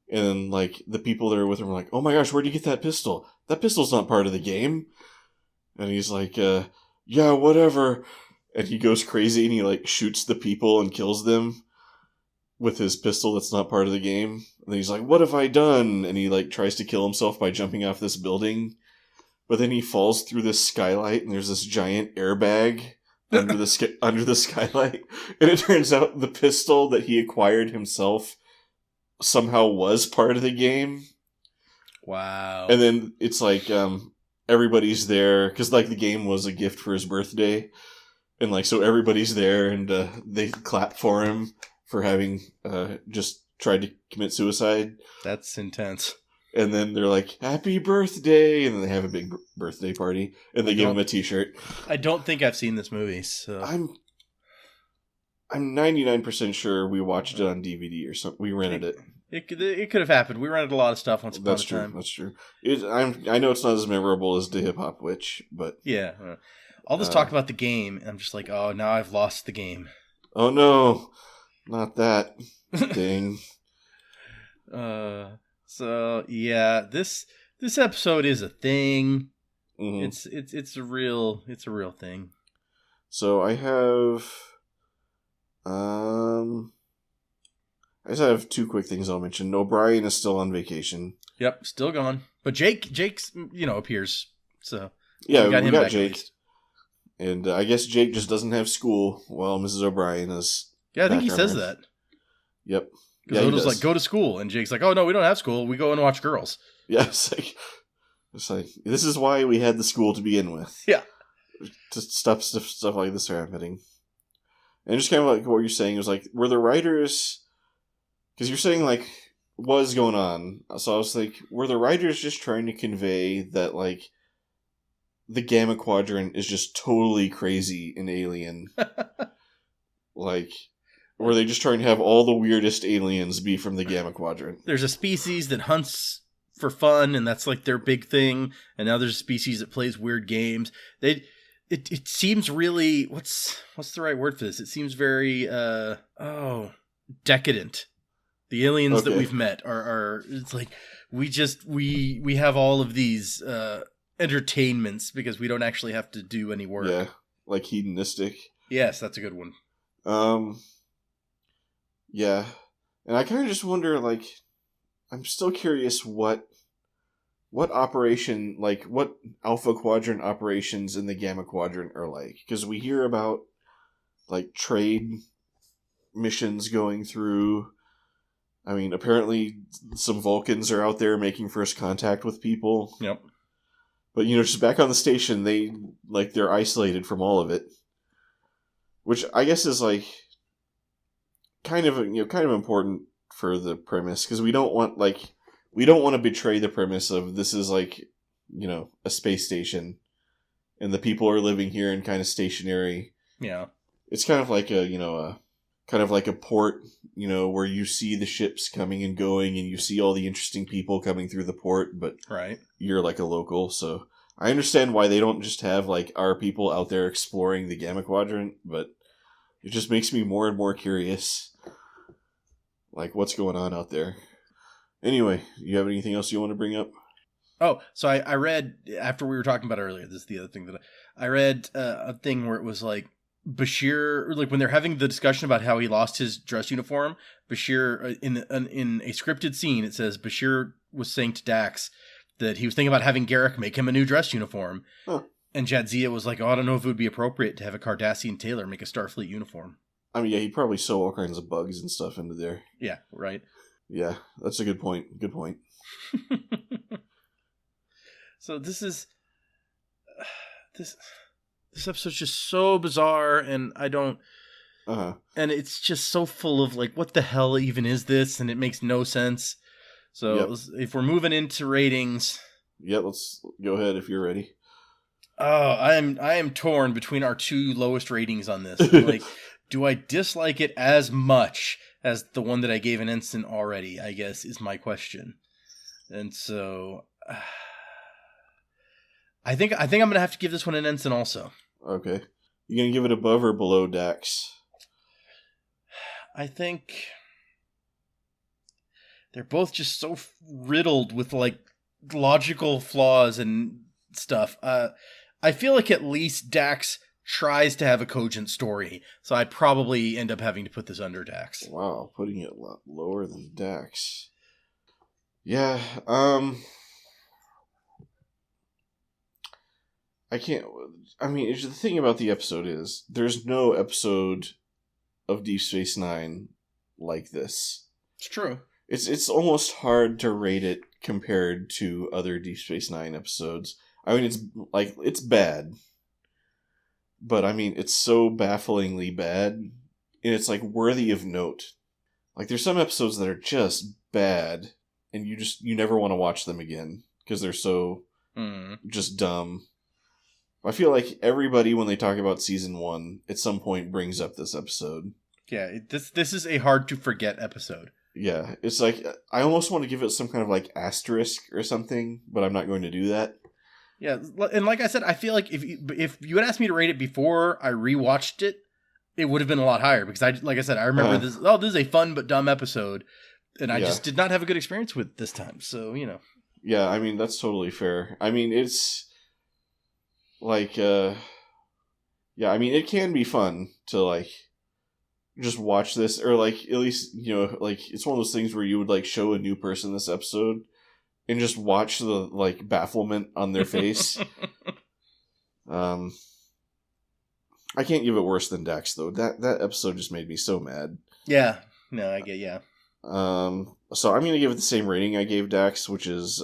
And then, like, the people that are with him are like, oh my gosh, where'd you get that pistol? That pistol's not part of the game. And he's like, yeah, whatever. And he goes crazy and he, like, shoots the people and kills them with his pistol that's not part of the game. And then he's like, what have I done? And he, like, tries to kill himself by jumping off this building. But then he falls through this skylight and there's this giant airbag under the skylight. And it turns out the pistol that he acquired himself somehow was part of the game. Wow. And then it's like, everybody's there, because, like, the game was a gift for his birthday. And, like, so everybody's there, and they clap for him for having just tried to commit suicide. That's intense. And then they're like, happy birthday! And then they have a big birthday party, and they give him a t-shirt. I don't think I've seen this movie, so... I'm 99% sure we watched it on DVD or something. We rented it. It could have happened. We rented a lot of stuff once upon a time. That's true. I know it's not as memorable as the Hip Hop Witch, but... Yeah. All this talk about the game, and I'm just like, oh, now I've lost the game. Oh no! Not that thing. So, yeah, this episode is a thing. Mm-hmm. It's a real thing. So I have... I just have two quick things I'll mention. O'Brien is still on vacation. Yep, still gone. But Jake's, appears. So yeah, we got Jake. And I guess Jake just doesn't have school while Mrs. O'Brien is... Yeah, I think he says that. Yep. Because Odo's like, go to school. And Jake's like, oh, no, we don't have school. We go and watch girls. Yeah, it's like this is why we had the school to begin with. Yeah. To stop stuff like this happening. And just kind of like what you're saying was like, were the writers... Because you're saying, like, what is going on? So I was like, were the writers just trying to convey that, like, the Gamma Quadrant is just totally crazy and alien? Like, were they just trying to have all the weirdest aliens be from the Gamma Quadrant? There's a species that hunts for fun, and that's, like, their big thing. And now there's a species that plays weird games. It seems really... What's the right word for this? It seems very, decadent. The aliens that we've met are it's like, we have all of these entertainments because we don't actually have to do any work. Yeah, like hedonistic. Yes, that's a good one. Yeah, and I kind of just wonder, like, I'm still curious what operation, like, what Alpha Quadrant operations in the Gamma Quadrant are like, because we hear about, like, trade missions going through. I mean, apparently some Vulcans are out there making first contact with people. Yep. But, just back on the station, they're isolated from all of it. Which I guess is, like, kind of important for the premise, because we don't want to betray the premise of this is, like, a space station, and the people are living here and kind of stationary. Yeah. It's kind of like a port, where you see the ships coming and going, and you see all the interesting people coming through the port, but right. You're like a local, so I understand why they don't just have, like, our people out there exploring the Gamma Quadrant, but it just makes me more and more curious, like, what's going on out there. Anyway, you have anything else you want to bring up? Oh, so I read, after we were talking about earlier, this is the other thing that I read a thing where it was like, Bashir, like when they're having the discussion about how he lost his dress uniform, Bashir, in a scripted scene, it says Bashir was saying to Dax that he was thinking about having Garrick make him a new dress uniform. Huh. And Jadzia was like, oh, I don't know if it would be appropriate to have a Cardassian tailor make a Starfleet uniform. I mean, yeah, he'd probably sew all kinds of bugs and stuff into there. Yeah, right. Yeah, that's a good point. Good point. So this episode's just so bizarre, and I don't... Uh-huh. And it's just so full of, like, what the hell even is this? And it makes no sense. So if we're moving into ratings... Yeah, let's go ahead if you're ready. Oh, I am torn between our two lowest ratings on this. Like, do I dislike it as much as the one that I gave an ensign already, I guess, is my question. And so... I think I'm going to have to give this one an ensign also. Okay. You going to give it above or below Dax? I think they're both just so riddled with, like, logical flaws and stuff. I feel like at least Dax tries to have a cogent story, so I'd probably end up having to put this under Dax. Wow, putting it a lot lower than Dax. Yeah, the thing about the episode is, there's no episode of Deep Space Nine like this. It's true. It's almost hard to rate it compared to other Deep Space Nine episodes. I mean, it's bad. But, I mean, it's so bafflingly bad, and it's, like, worthy of note. Like, there's some episodes that are just bad, and you never want to watch them again, because they're so just dumb. I feel like everybody, when they talk about season 1, at some point brings up this episode. Yeah, this is a hard-to-forget episode. Yeah, it's like, I almost want to give it some kind of, like, asterisk or something, but I'm not going to do that. Yeah, and like I said, I feel like if you had asked me to rate it before I rewatched it, it would have been a lot higher, because I remember this is a fun but dumb epised, and I just did not have a good experience with this time, so, Yeah, I mean, that's totally fair. I mean, it's like, yeah, I mean, it can be fun to, like, just watch this, or, like, at least, like, it's one of those things where you would, like, show a new person this episode and just watch the, like, bafflement on their face. I can't give it worse than Dax, though. That episode just made me so mad. Yeah. No, I get, yeah. So I'm going to give it the same rating I gave Dax, which is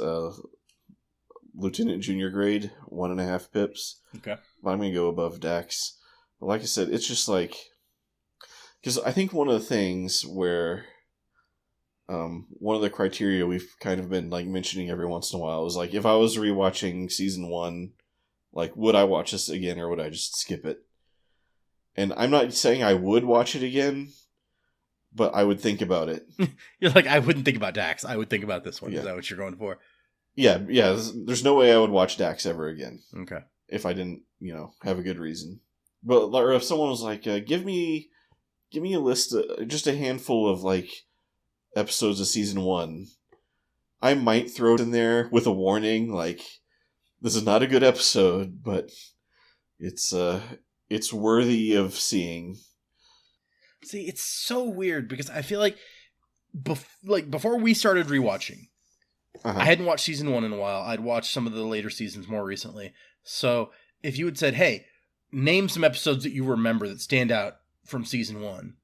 Lieutenant Junior grade, 1.5 pips. Okay. But I'm going to go above Dax. But like I said, it's just like... Because I think one of the things where... one of the criteria we've kind of been, like, mentioning every once in a while is, like, if I was rewatching season 1, like, would I watch this again, or would I just skip it? And I'm not saying I would watch it again, but I would think about it. You're like, I wouldn't think about Dax. I would think about this one. Yeah. Is that what you're going for? Yeah. There's no way I would watch Dax ever again. Okay. If I didn't, have a good reason. But, or if someone was like, give me a list, just a handful of, like, episodes of season 1, I might throw it in there with a warning, like, this is not a good episode, but it's worthy of seeing. See, it's so weird because I feel like, before we started rewatching, I hadn't watched season 1 in a while. I'd watched some of the later seasons more recently. So if you had said, hey, name some episodes that you remember that stand out from season 1,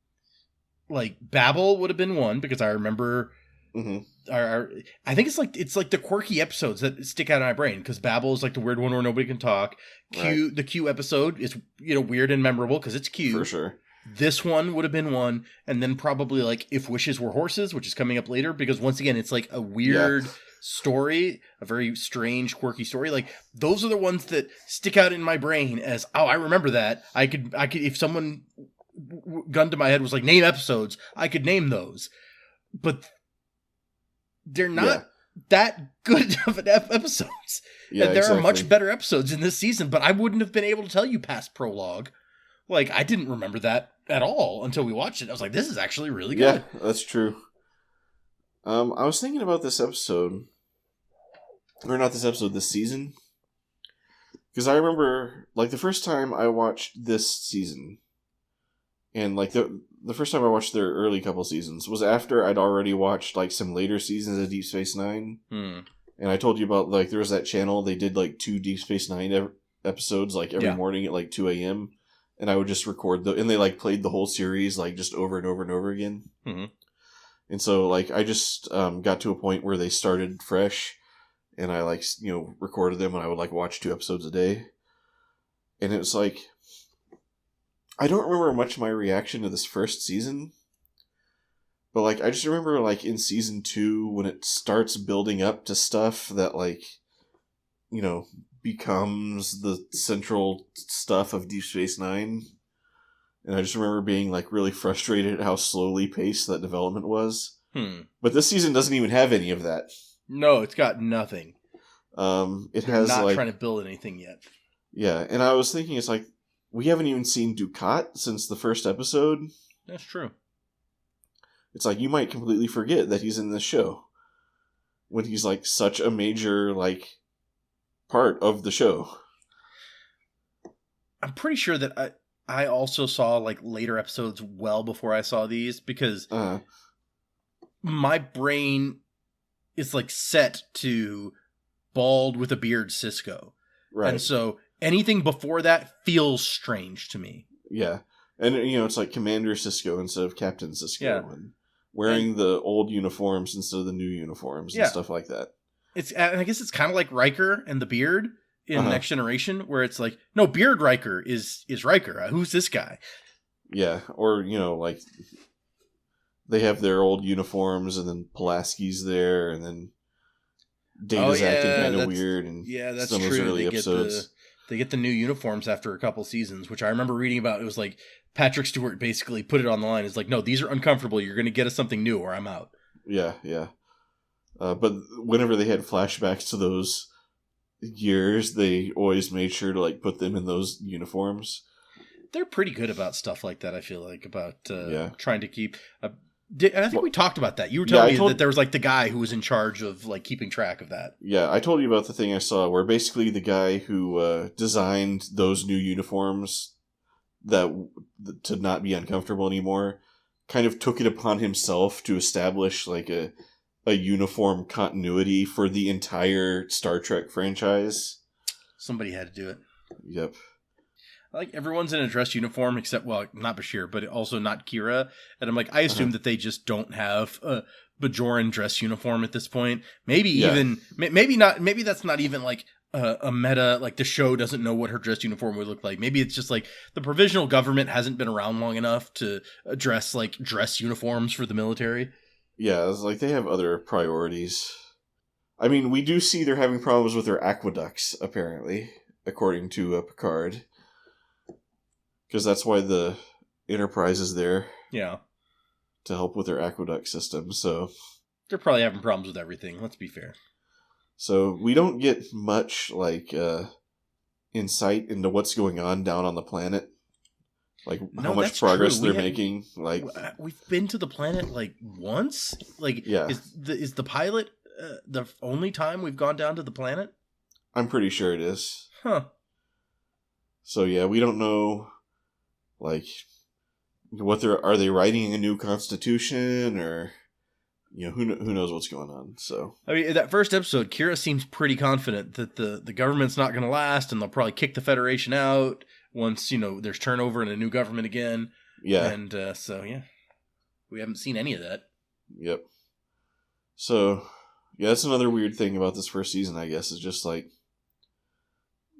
like Babel would have been one, because I remember I think it's like the quirky episodes that stick out in my brain, because Babel is like the weird one where nobody can talk. The Q episode is, weird and memorable because it's Q. For sure. This one would have been one, and then probably like If Wishes Were Horses, which is coming up later, because once again, it's like a weird story, a very strange, quirky story. Like, those are the ones that stick out in my brain as, oh, I remember that. I could, if someone gun to my head was like, name episodes, I could name those. But they're not that good of episodes. Yeah, and there are much better episodes in this season, but I wouldn't have been able to tell you past prologue. Like, I didn't remember that at all until we watched it. I was like, this is actually really good. Yeah, that's true. I was thinking about this episode. Or not this episode, this season. Because I remember, like, the first time I watched this season, and, like, the first time I watched their early couple seasons was after I'd already watched, like, some later seasons of Deep Space Nine. And I told you about, like, there was that channel, they did, like, 2 Deep Space Nine episodes, like, every morning at, like, 2 a.m., and I would just record and they, like, played the whole series, like, just over and over and over again. And so, like, I just got to a point where they started fresh, and I, like, recorded them, and I would, like, watch 2 episodes a day. And it was, like, I don't remember much of my reaction to this first season, but, like, I just remember, like, in season 2, when it starts building up to stuff that, like, becomes the central stuff of Deep Space Nine. And I just remember being, like, really frustrated at how slowly paced that development was. But this season doesn't even have any of that. No, it's got nothing. It has, not like, trying to build anything yet. Yeah, and I was thinking, it's like, we haven't even seen Dukat since the first episode. That's true. It's like, you might completely forget that he's in this show. When he's, like, such a major, like, part of the show. I'm pretty sure that I also saw, like, later episodes well before I saw these, because my brain is, like, set to bald with a beard Cisco. Right. And so anything before that feels strange to me. Yeah. And, it's like Commander Cisco instead of Captain Cisco. And wearing the old uniforms instead of the new uniforms and stuff like that. And I guess it's kind of like Riker and the beard in Next Generation, where it's like, no, Beard Riker is Riker. Who's this guy? Yeah, or, like, they have their old uniforms, and then Pulaski's there, and then Data's acting kind of weird. And that's some true. Of those early episodes. They get the new uniforms after a couple seasons, which I remember reading about. It was like Patrick Stewart basically put it on the line. It's like, no, these are uncomfortable. You're going to get us something new, or I'm out. Yeah. But whenever they had flashbacks to those years, they always made sure to, like, put them in those uniforms. They're pretty good about stuff like that, I feel like, about trying to keep... I think we talked about that. You were telling me that there was, like, the guy who was in charge of, like, keeping track of that. Yeah, I told you about the thing I saw where basically the guy who designed those new uniforms to not be uncomfortable anymore kind of took it upon himself to establish, like, a uniform continuity for the entire Star Trek franchise. Somebody had to do it. Yep. Like, everyone's in a dress uniform except, well, not Bashir, but also not Kira. And I'm like, I assume that they just don't have a Bajoran dress uniform at this point. Maybe not. Maybe that's not even like a meta, like the show doesn't know what her dress uniform would look like. Maybe it's just like the provisional government hasn't been around long enough to address, like, dress uniforms for the military. Yeah, it's like they have other priorities. I mean, we do see they're having problems with their aqueducts, apparently, according to Picard. Because that's why the Enterprise is there. Yeah. To help with their aqueduct system, so... They're probably having problems with everything, let's be fair. So, we don't get much, like, insight into what's going on down on the planet. Like, how much progress they're making. Like, we've been to the planet, like, once? Like, is the pilot the only time we've gone down to the planet? I'm pretty sure it is. Huh. So yeah, we don't know, like, are they writing a new constitution, or, who knows what's going on. So I mean, in that first episode, Kira seems pretty confident that the government's not going to last, and they'll probably kick the Federation out once, there's turnover and a new government again. Yeah. And so, yeah, we haven't seen any of that. Yep. So, yeah, that's another weird thing about this first season, I guess, is just, like,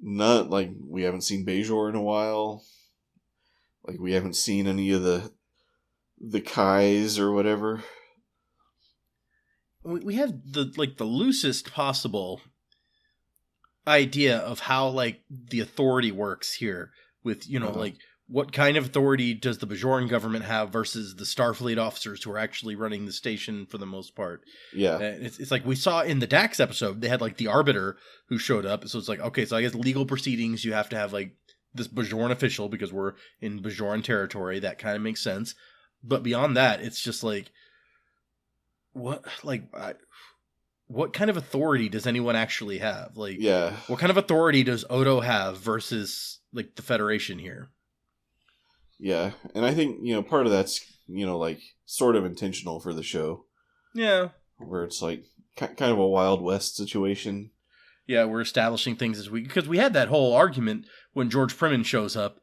not, like, we haven't seen Bajor in a while. Like, we haven't seen any of the Kais or whatever. We have the loosest possible idea of how, like, the authority works here with, like, what kind of authority does the Bajoran government have versus the Starfleet officers who are actually running the station for the most part. Yeah. It's like we saw in the Dax episode, they had, like, the Arbiter who showed up. So it's like, okay, so I guess legal proceedings, you have to have, like, this Bajoran official because we're in Bajoran territory. That kind of makes sense. But beyond that, it's just like, what kind of authority does anyone actually have? Like, yeah, what kind of authority does Odo have versus, like, the Federation here? Yeah, and I think, part of that's, like, sort of intentional for the show. Yeah. Where it's, like, kind of a Wild West situation. Yeah, we're establishing things as because we had that whole argument when George Primmon shows up,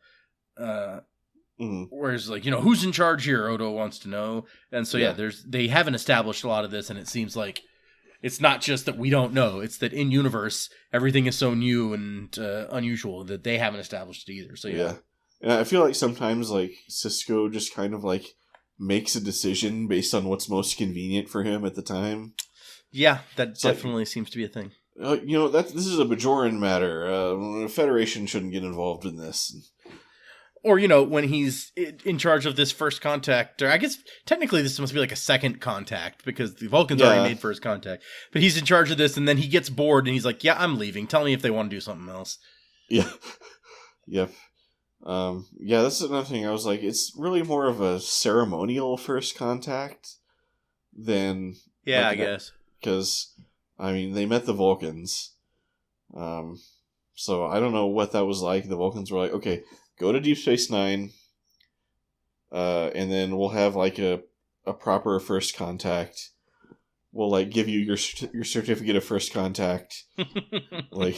where it's like, who's in charge here? Odo wants to know. And so, they haven't established a lot of this, and it seems like it's not just that we don't know. It's that in universe, everything is so new and unusual that they haven't established it either. So, yeah. And I feel like sometimes, like, Sisko just kind of, like, makes a decision based on what's most convenient for him at the time. Yeah, that definitely seems to be a thing. This is a Bajoran matter. The Federation shouldn't get involved in this. Or, when he's in charge of this first contact, or I guess technically this must be like a second contact because the Vulcans already made first contact. But he's in charge of this, and then he gets bored, and he's like, yeah, I'm leaving. Tell me if they want to do something else. Yeah. Yep. That's another thing. I was like, it's really more of a ceremonial first contact than... Yeah, like, I guess. Because, I mean, they met the Vulcans. So I don't know what that was like. The Vulcans were like, okay, go to Deep Space Nine, and then we'll have, like, a proper first contact. We'll, like, give you your certificate of first contact. Like,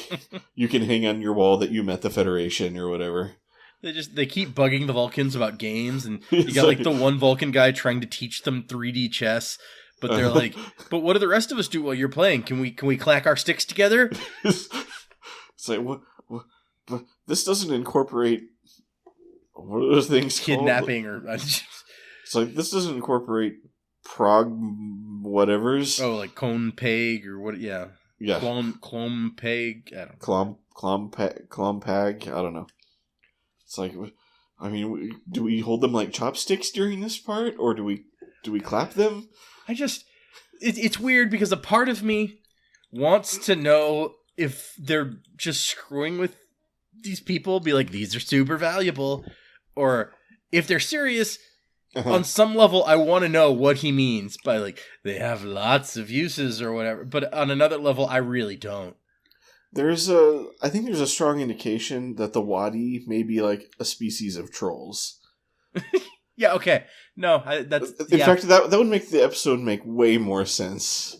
you can hang on your wall that you met the Federation or whatever. They keep bugging the Vulcans about games, and you got, like, the one Vulcan guy trying to teach them 3D chess, but they're like, but what do the rest of us do while you're playing? Can we clack our sticks together? It's like, what, this doesn't incorporate, what are those things Kidnapping called? It's like, this doesn't incorporate prog whatevers. Oh, like Klon Peag or what? Yeah. Klon Peag. I don't know. Klon Pag. I don't know. It's like, I mean, do we hold them like chopsticks during this part, or do we clap them? It's weird because a part of me wants to know if they're just screwing with these people, be like, these are super valuable, or if they're serious. On some level, I want to know what he means by, like, they have lots of uses or whatever. But on another level, I really don't. I think there's a strong indication that the Wadi may be, like, a species of trolls. Yeah, okay. No, that's... In fact, that would make the episode make way more sense.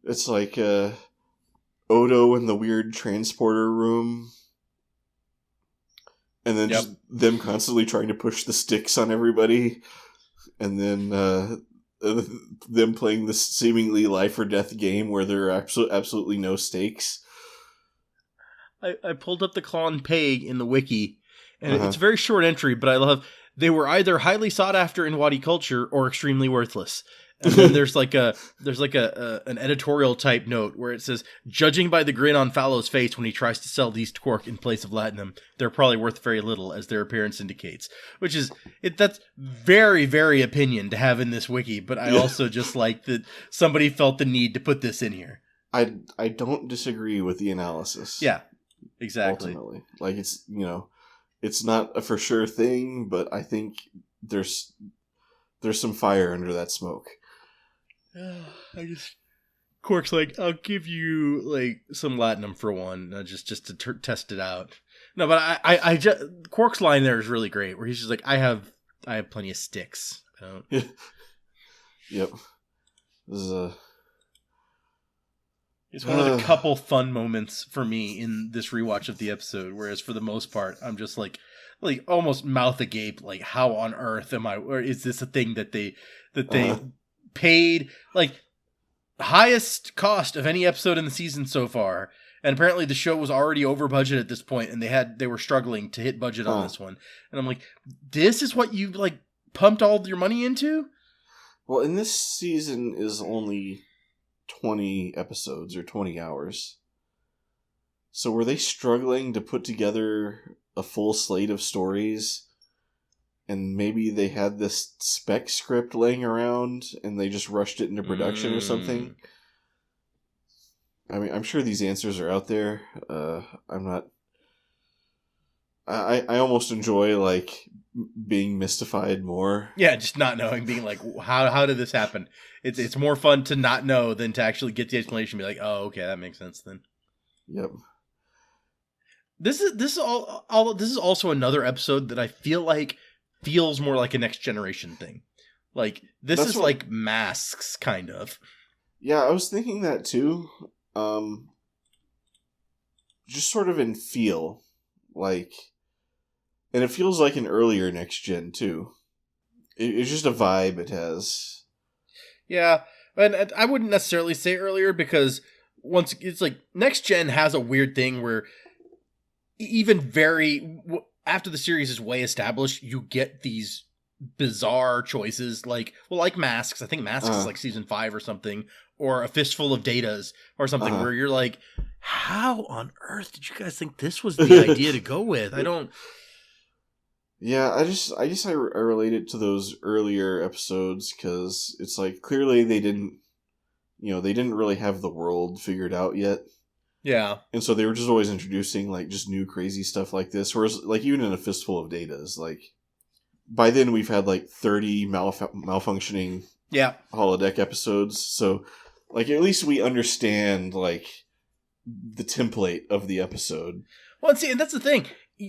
It's like, Odo in the weird transporter room. And then just them constantly trying to push the sticks on everybody. And then them playing this seemingly life or death game where there are absolutely no stakes. I pulled up the Klon Peag in the wiki. And it's a very short entry, but I love... They were either highly sought after in Wadi culture or extremely worthless. And then there's an editorial type note where it says, judging by the grin on Fallow's face when he tries to sell these quark in place of latinum, they're probably worth very little, as their appearance indicates. Which is, that's very, very opinion to have in this wiki, but I also just like that somebody felt the need to put this in here. I don't disagree with the analysis. Yeah, exactly. Ultimately. Like, it's, it's not a for sure thing, but I think there's some fire under that smoke. Quark's like, I'll give you like some latinum for one, just to test it out. No, but I just Quark's line there is really great, where he's just like, I have plenty of sticks. Yep. This is It's one of the couple fun moments for me in this rewatch of the episode, whereas for the most part, I'm just like almost mouth agape, like how on earth am I? Or is this a thing that they paid like highest cost of any episode in the season so far? And apparently the show was already over budget at this point, and they were struggling to hit budget on this one. And I'm like, this is what you like pumped all your money into? Well, and this season is only 20 episodes or 20 hours. So were they struggling to put together a full slate of stories, and maybe they had this spec script laying around and they just rushed it into production or something? I mean, I'm sure these answers are out there. I'm not... I almost enjoy, like, being mystified more. Yeah, just not knowing, being like, how did this happen? It's more fun to not know than to actually get the explanation and be like, oh, okay, that makes sense then. Yep. This is also another episode that I feel like feels more like a Next Generation thing. Like, this is like Masks, kind of. Yeah, I was thinking that too. Just sort of in feel. Like, and it feels like an earlier Next Gen too. It's just a vibe it has. Yeah, and I wouldn't necessarily say earlier, because once it's like Next Gen has a weird thing where even after the series is way established, you get these bizarre choices like Masks. I think Masks is like season 5 or something, or A Fistful of Datas or something, where you're like, how on earth did you guys think this was the idea to go with? I don't. Yeah, I guess I relate it to those earlier episodes, because it's like clearly they didn't really have the world figured out yet. Yeah. And so they were just always introducing like just new crazy stuff like this. Whereas like even in A Fistful of Datas, like by then we've had like 30 malfunctioning holodeck episodes. So like at least we understand like the template of the episode. Well, see, and that's the thing.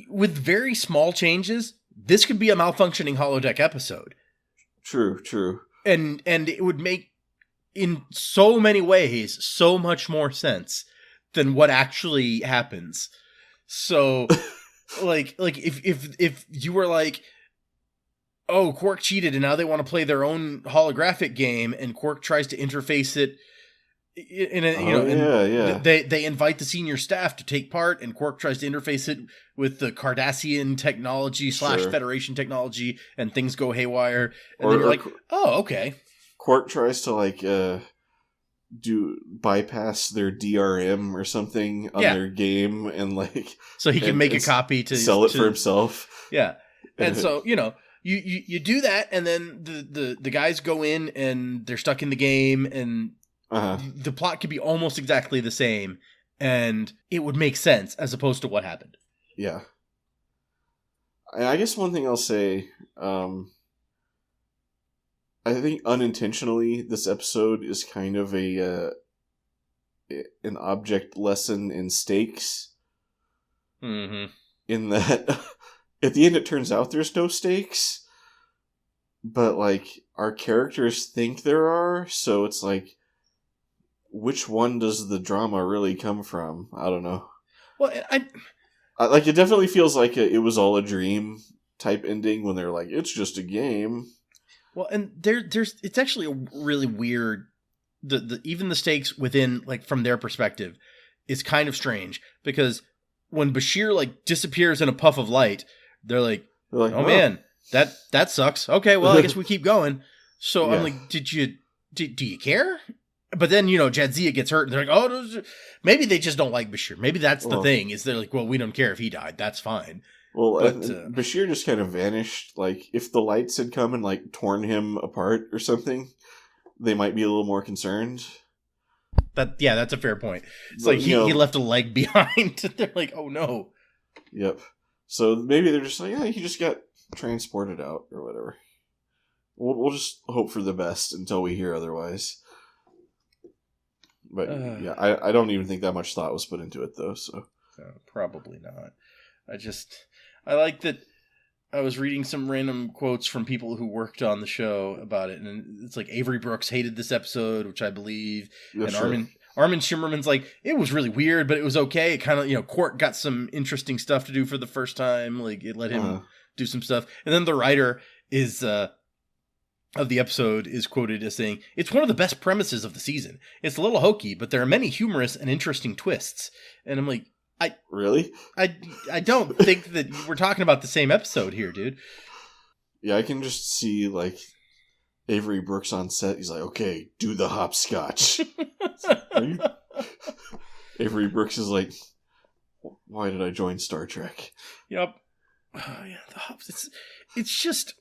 With very small changes, this could be a malfunctioning holodeck episode. True. And it would make, in so many ways, so much more sense than what actually happens. So, like if you were like, oh, Quark cheated and now they want to play their own holographic game, and Quark tries to interface it they invite the senior staff to take part, and Quark tries to interface it with the Cardassian technology / Federation technology, and things go haywire, and then you're like, oh, okay. Quark tries to like bypass their DRM or something on their game, and like so he can make a copy to sell it for himself. Yeah, and so you do that, and then the guys go in and they're stuck in the game, and the plot could be almost exactly the same, and it would make sense as opposed to what happened. Yeah. I guess one thing I'll say, I think unintentionally this episode is kind of an object lesson in stakes. Mm-hmm. In that, at the end it turns out there's no stakes, but like our characters think there are, so it's like, which one does the drama really come from? I don't know. Well, I like, it definitely feels like it was all a dream type ending when they're like, it's just a game. Well, and it's actually a really weird, even the stakes within, like, from their perspective is kind of strange, because when Bashir like disappears in a puff of light, they're like, oh man, that sucks. Okay, well, I guess we keep going. So I'm like, do you care? But then, Jadzia gets hurt, and they're like, oh, maybe they just don't like Bashir. Maybe that's the thing, is they're like, well, we don't care if he died. That's fine. Well, but Bashir just kind of vanished. Like, if the lights had come and, like, torn him apart or something, they might be a little more concerned. That's a fair point. It's like he left a leg behind. They're like, oh, no. Yep. So maybe they're just like, yeah, he just got transported out or whatever. We'll just hope for the best until we hear otherwise. But yeah, I don't even think that much thought was put into it though. So probably not. I like that. I was reading some random quotes from people who worked on the show about it, and it's like Avery Brooks hated this episode, which I believe, yeah, and sure. Armin Shimmerman's like, it was really weird, but it was okay. It kind of, Quark got some interesting stuff to do for the first time. Like, it let him do some stuff. And then the writer is of the episode is quoted as saying, "It's one of the best premises of the season. It's a little hokey, but there are many humorous and interesting twists." And I'm like, really? I don't think that we're talking about the same episode here, dude. Yeah, I can just see, like, Avery Brooks on set. He's like, okay, do the hopscotch. Avery Brooks is like, why did I join Star Trek? Yep. Oh, yeah, the hops. It's just...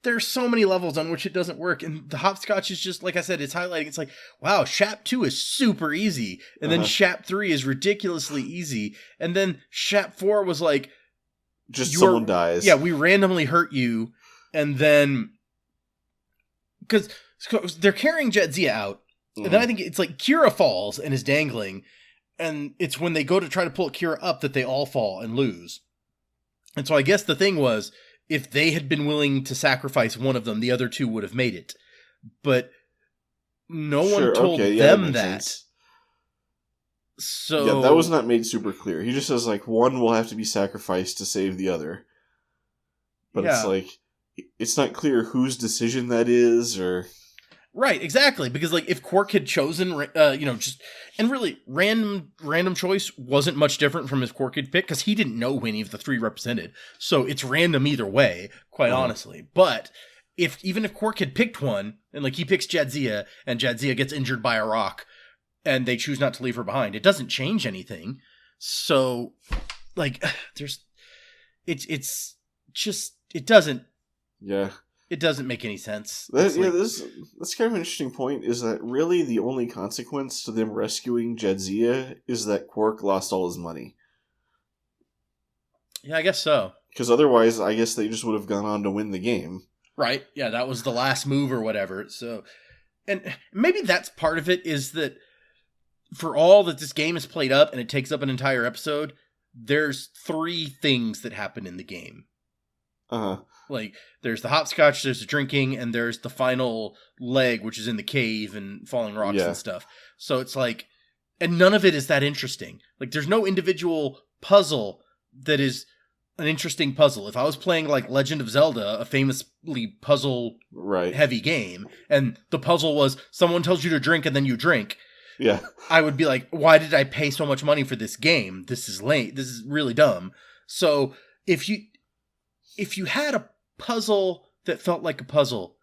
There are so many levels on which it doesn't work, and the hopscotch is just, like I said, it's highlighting. It's like, wow, Shap 2 is super easy, and then Shap 3 is ridiculously easy, and then Shap 4 was like... Just someone dies. Yeah, we randomly hurt you, and then... Because they're carrying Jadzia out, and then I think it's like Kira falls and is dangling, and it's when they go to try to pull Kira up that they all fall and lose. And so I guess the thing was... If they had been willing to sacrifice one of them, the other two would have made it. But no one told them that. Sense. So yeah, that was not made super clear. He just says, like, one will have to be sacrificed to save the other. But it's like, it's not clear whose decision that is, or... Right, exactly. Because, like, if Quark had chosen, just... And really, random choice wasn't much different from his Quark had picked, because he didn't know who any of the three represented. So it's random either way, quite honestly. But even if Quark had picked one, and, like, he picks Jadzia, and Jadzia gets injured by a rock, and they choose not to leave her behind, it doesn't change anything. So, like, it's just, it doesn't... Yeah. It doesn't make any sense. That's kind of an interesting point, is that really the only consequence to them rescuing Jadzia is that Quark lost all his money. Yeah, I guess so. Because otherwise, I guess they just would have gone on to win the game. Right, yeah, that was the last move or whatever. So, and maybe that's part of it, is that for all that this game is played up and it takes up an entire episode, there's 3 things that happen in the game. Like, there's the hopscotch, there's the drinking, and there's the final leg, which is in the cave and falling rocks and stuff. So it's like, and none of it is that interesting. Like, there's no individual puzzle that is an interesting puzzle. If I was playing, like, Legend of Zelda, a famously puzzle-heavy game, and the puzzle was, someone tells you to drink and then you drink, I would be like, why did I pay so much money for this game? This is lame. This is really dumb. So, if you had a puzzle that felt like a puzzle,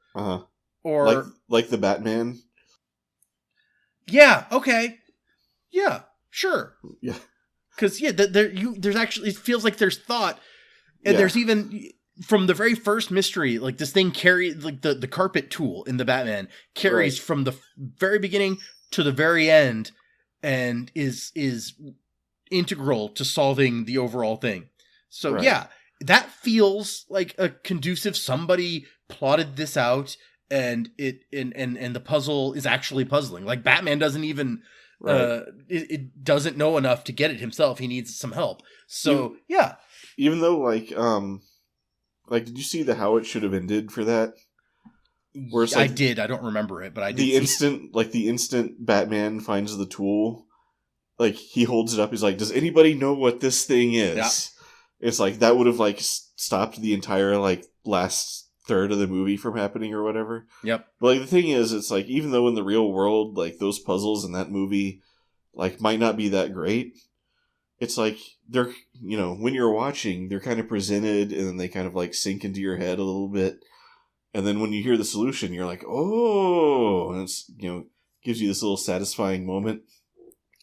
or like the Batman, okay, sure, because there's actually, it feels like there's thought, and there's even from the very first mystery, like this thing carries, like the carpet tool in the Batman carries from the very beginning to the very end, and is integral to solving the overall thing. So that feels like a conducive, somebody plotted this out, and the puzzle is actually puzzling. Like, Batman doesn't even it doesn't know enough to get it himself. He needs some help. So even though like did you see how it should have ended for that? Where it's like, I did. I don't remember it, but I did. The instant Batman finds the tool, like, he holds it up. He's like, "Does anybody know what this thing is?" Yeah. It's like, that would have, like, stopped the entire, like, last third of the movie from happening or whatever. Yep. But, like, the thing is, it's like, even though in the real world, like, those puzzles in that movie, like, might not be that great, it's like, they're, when you're watching, they're kind of presented, and then they kind of, like, sink into your head a little bit. And then when you hear the solution, you're like, oh, and it's, gives you this little satisfying moment.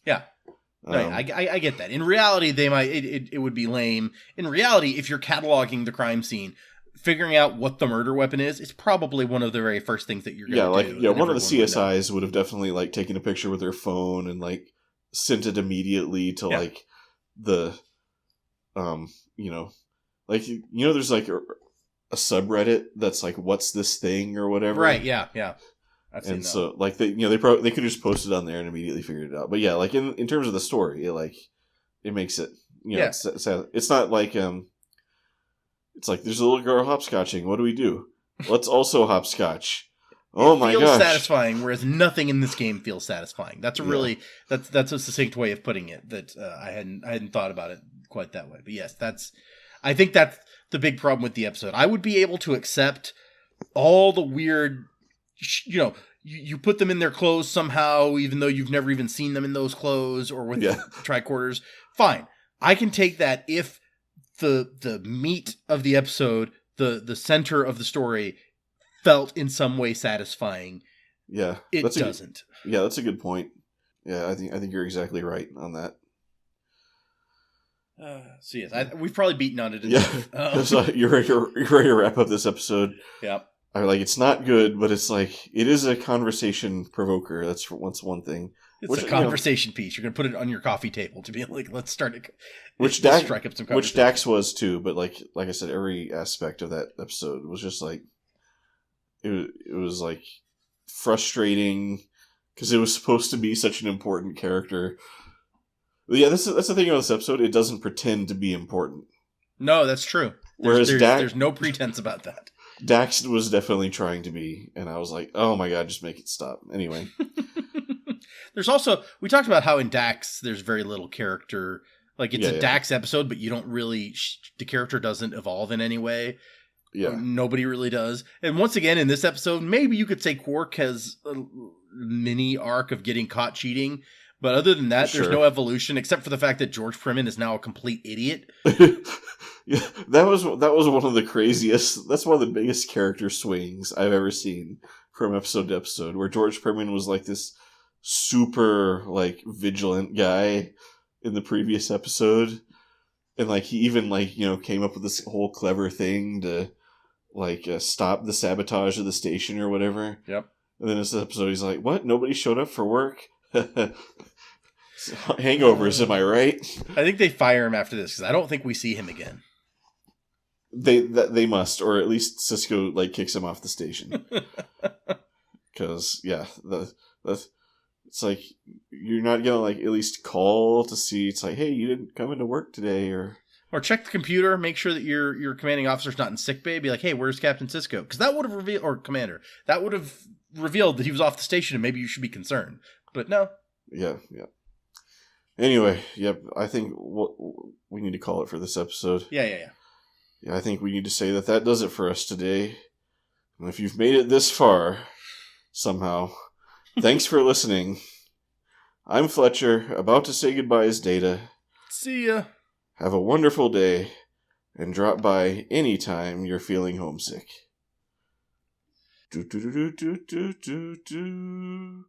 Yeah. No, I get that. In reality, they might it would be lame. In reality, if you're cataloging the crime scene, figuring out what the murder weapon is probably one of the very first things that you're going to do. Yeah, one of the CSIs would have definitely, like, taken a picture with their phone and, like, sent it immediately to like the there's like a subreddit that's like, what's this thing or whatever. Right, yeah. I've seen And that. so, like, they could have just posted on there and immediately figured it out. But yeah, like in terms of the story, it makes it, it's not like it's like there's a little girl hopscotching. What do we do? Let's also hopscotch. Oh my gosh! It feels satisfying, whereas nothing in this game feels satisfying. That's that's a succinct way of putting it. That I hadn't thought about it quite that way. But yes, I think that's the big problem with the episode. I would be able to accept all the weird, you put them in their clothes somehow, even though you've never even seen them in those clothes or with tricorders. Fine, I can take that if the meat of the episode, the center of the story, felt in some way satisfying. Yeah, it doesn't. That's a good point. Yeah, I think you're exactly right on that. So yes, we've probably beaten on it enough. So you're ready to wrap up this episode. Yep. I'm like, it's not good, but it's like it is a conversation provoker. That's one thing. It's a conversation piece. You're gonna put it on your coffee table to be like, let's start it. Which strike up some conversation. Which Dax was too, but like I said, every aspect of that episode was just like it was like frustrating because it was supposed to be such an important character. But yeah, that's the thing about this episode. It doesn't pretend to be important. No, that's true. There's no pretense about that. Dax was definitely trying to be, and I was like, oh my god, just make it stop. Anyway. There's also, we talked about how in Dax there's very little character. Like it's a Dax episode, but you don't really, the character doesn't evolve in any way. Yeah. Nobody really does. And once again, in this episode, maybe you could say Quark has a mini arc of getting caught cheating. But other than that, there's no evolution, except for the fact that George Primmon is now a complete idiot. Yeah, that was one of the craziest. That's one of the biggest character swings I've ever seen from episode to episode, where George Primmon was like this super like vigilant guy in the previous episode, and like he even came up with this whole clever thing to stop the sabotage of the station or whatever. Yep. And then this episode, he's like, "What? Nobody showed up for work." Hangovers, am I right? I think they fire him after this because I don't think we see him again. They must, or at least Cisco kicks him off the station. Because it's like you're not gonna at least call to see. It's like, hey, you didn't come into work today, or check the computer, make sure that your commanding officer's not in sick bay. Be like, hey, where's Captain Cisco? Because that would have revealed, or commander, that would have revealed that he was off the station, and maybe you should be concerned. But no. Yeah. Anyway, yep. I think we need to call it for this episode. Yeah. Yeah, I think we need to say that does it for us today. And if you've made it this far, somehow, thanks for listening. I'm Fletcher, about to say goodbye as Data. See ya. Have a wonderful day, and drop by anytime you're feeling homesick. Do do do do do do do do.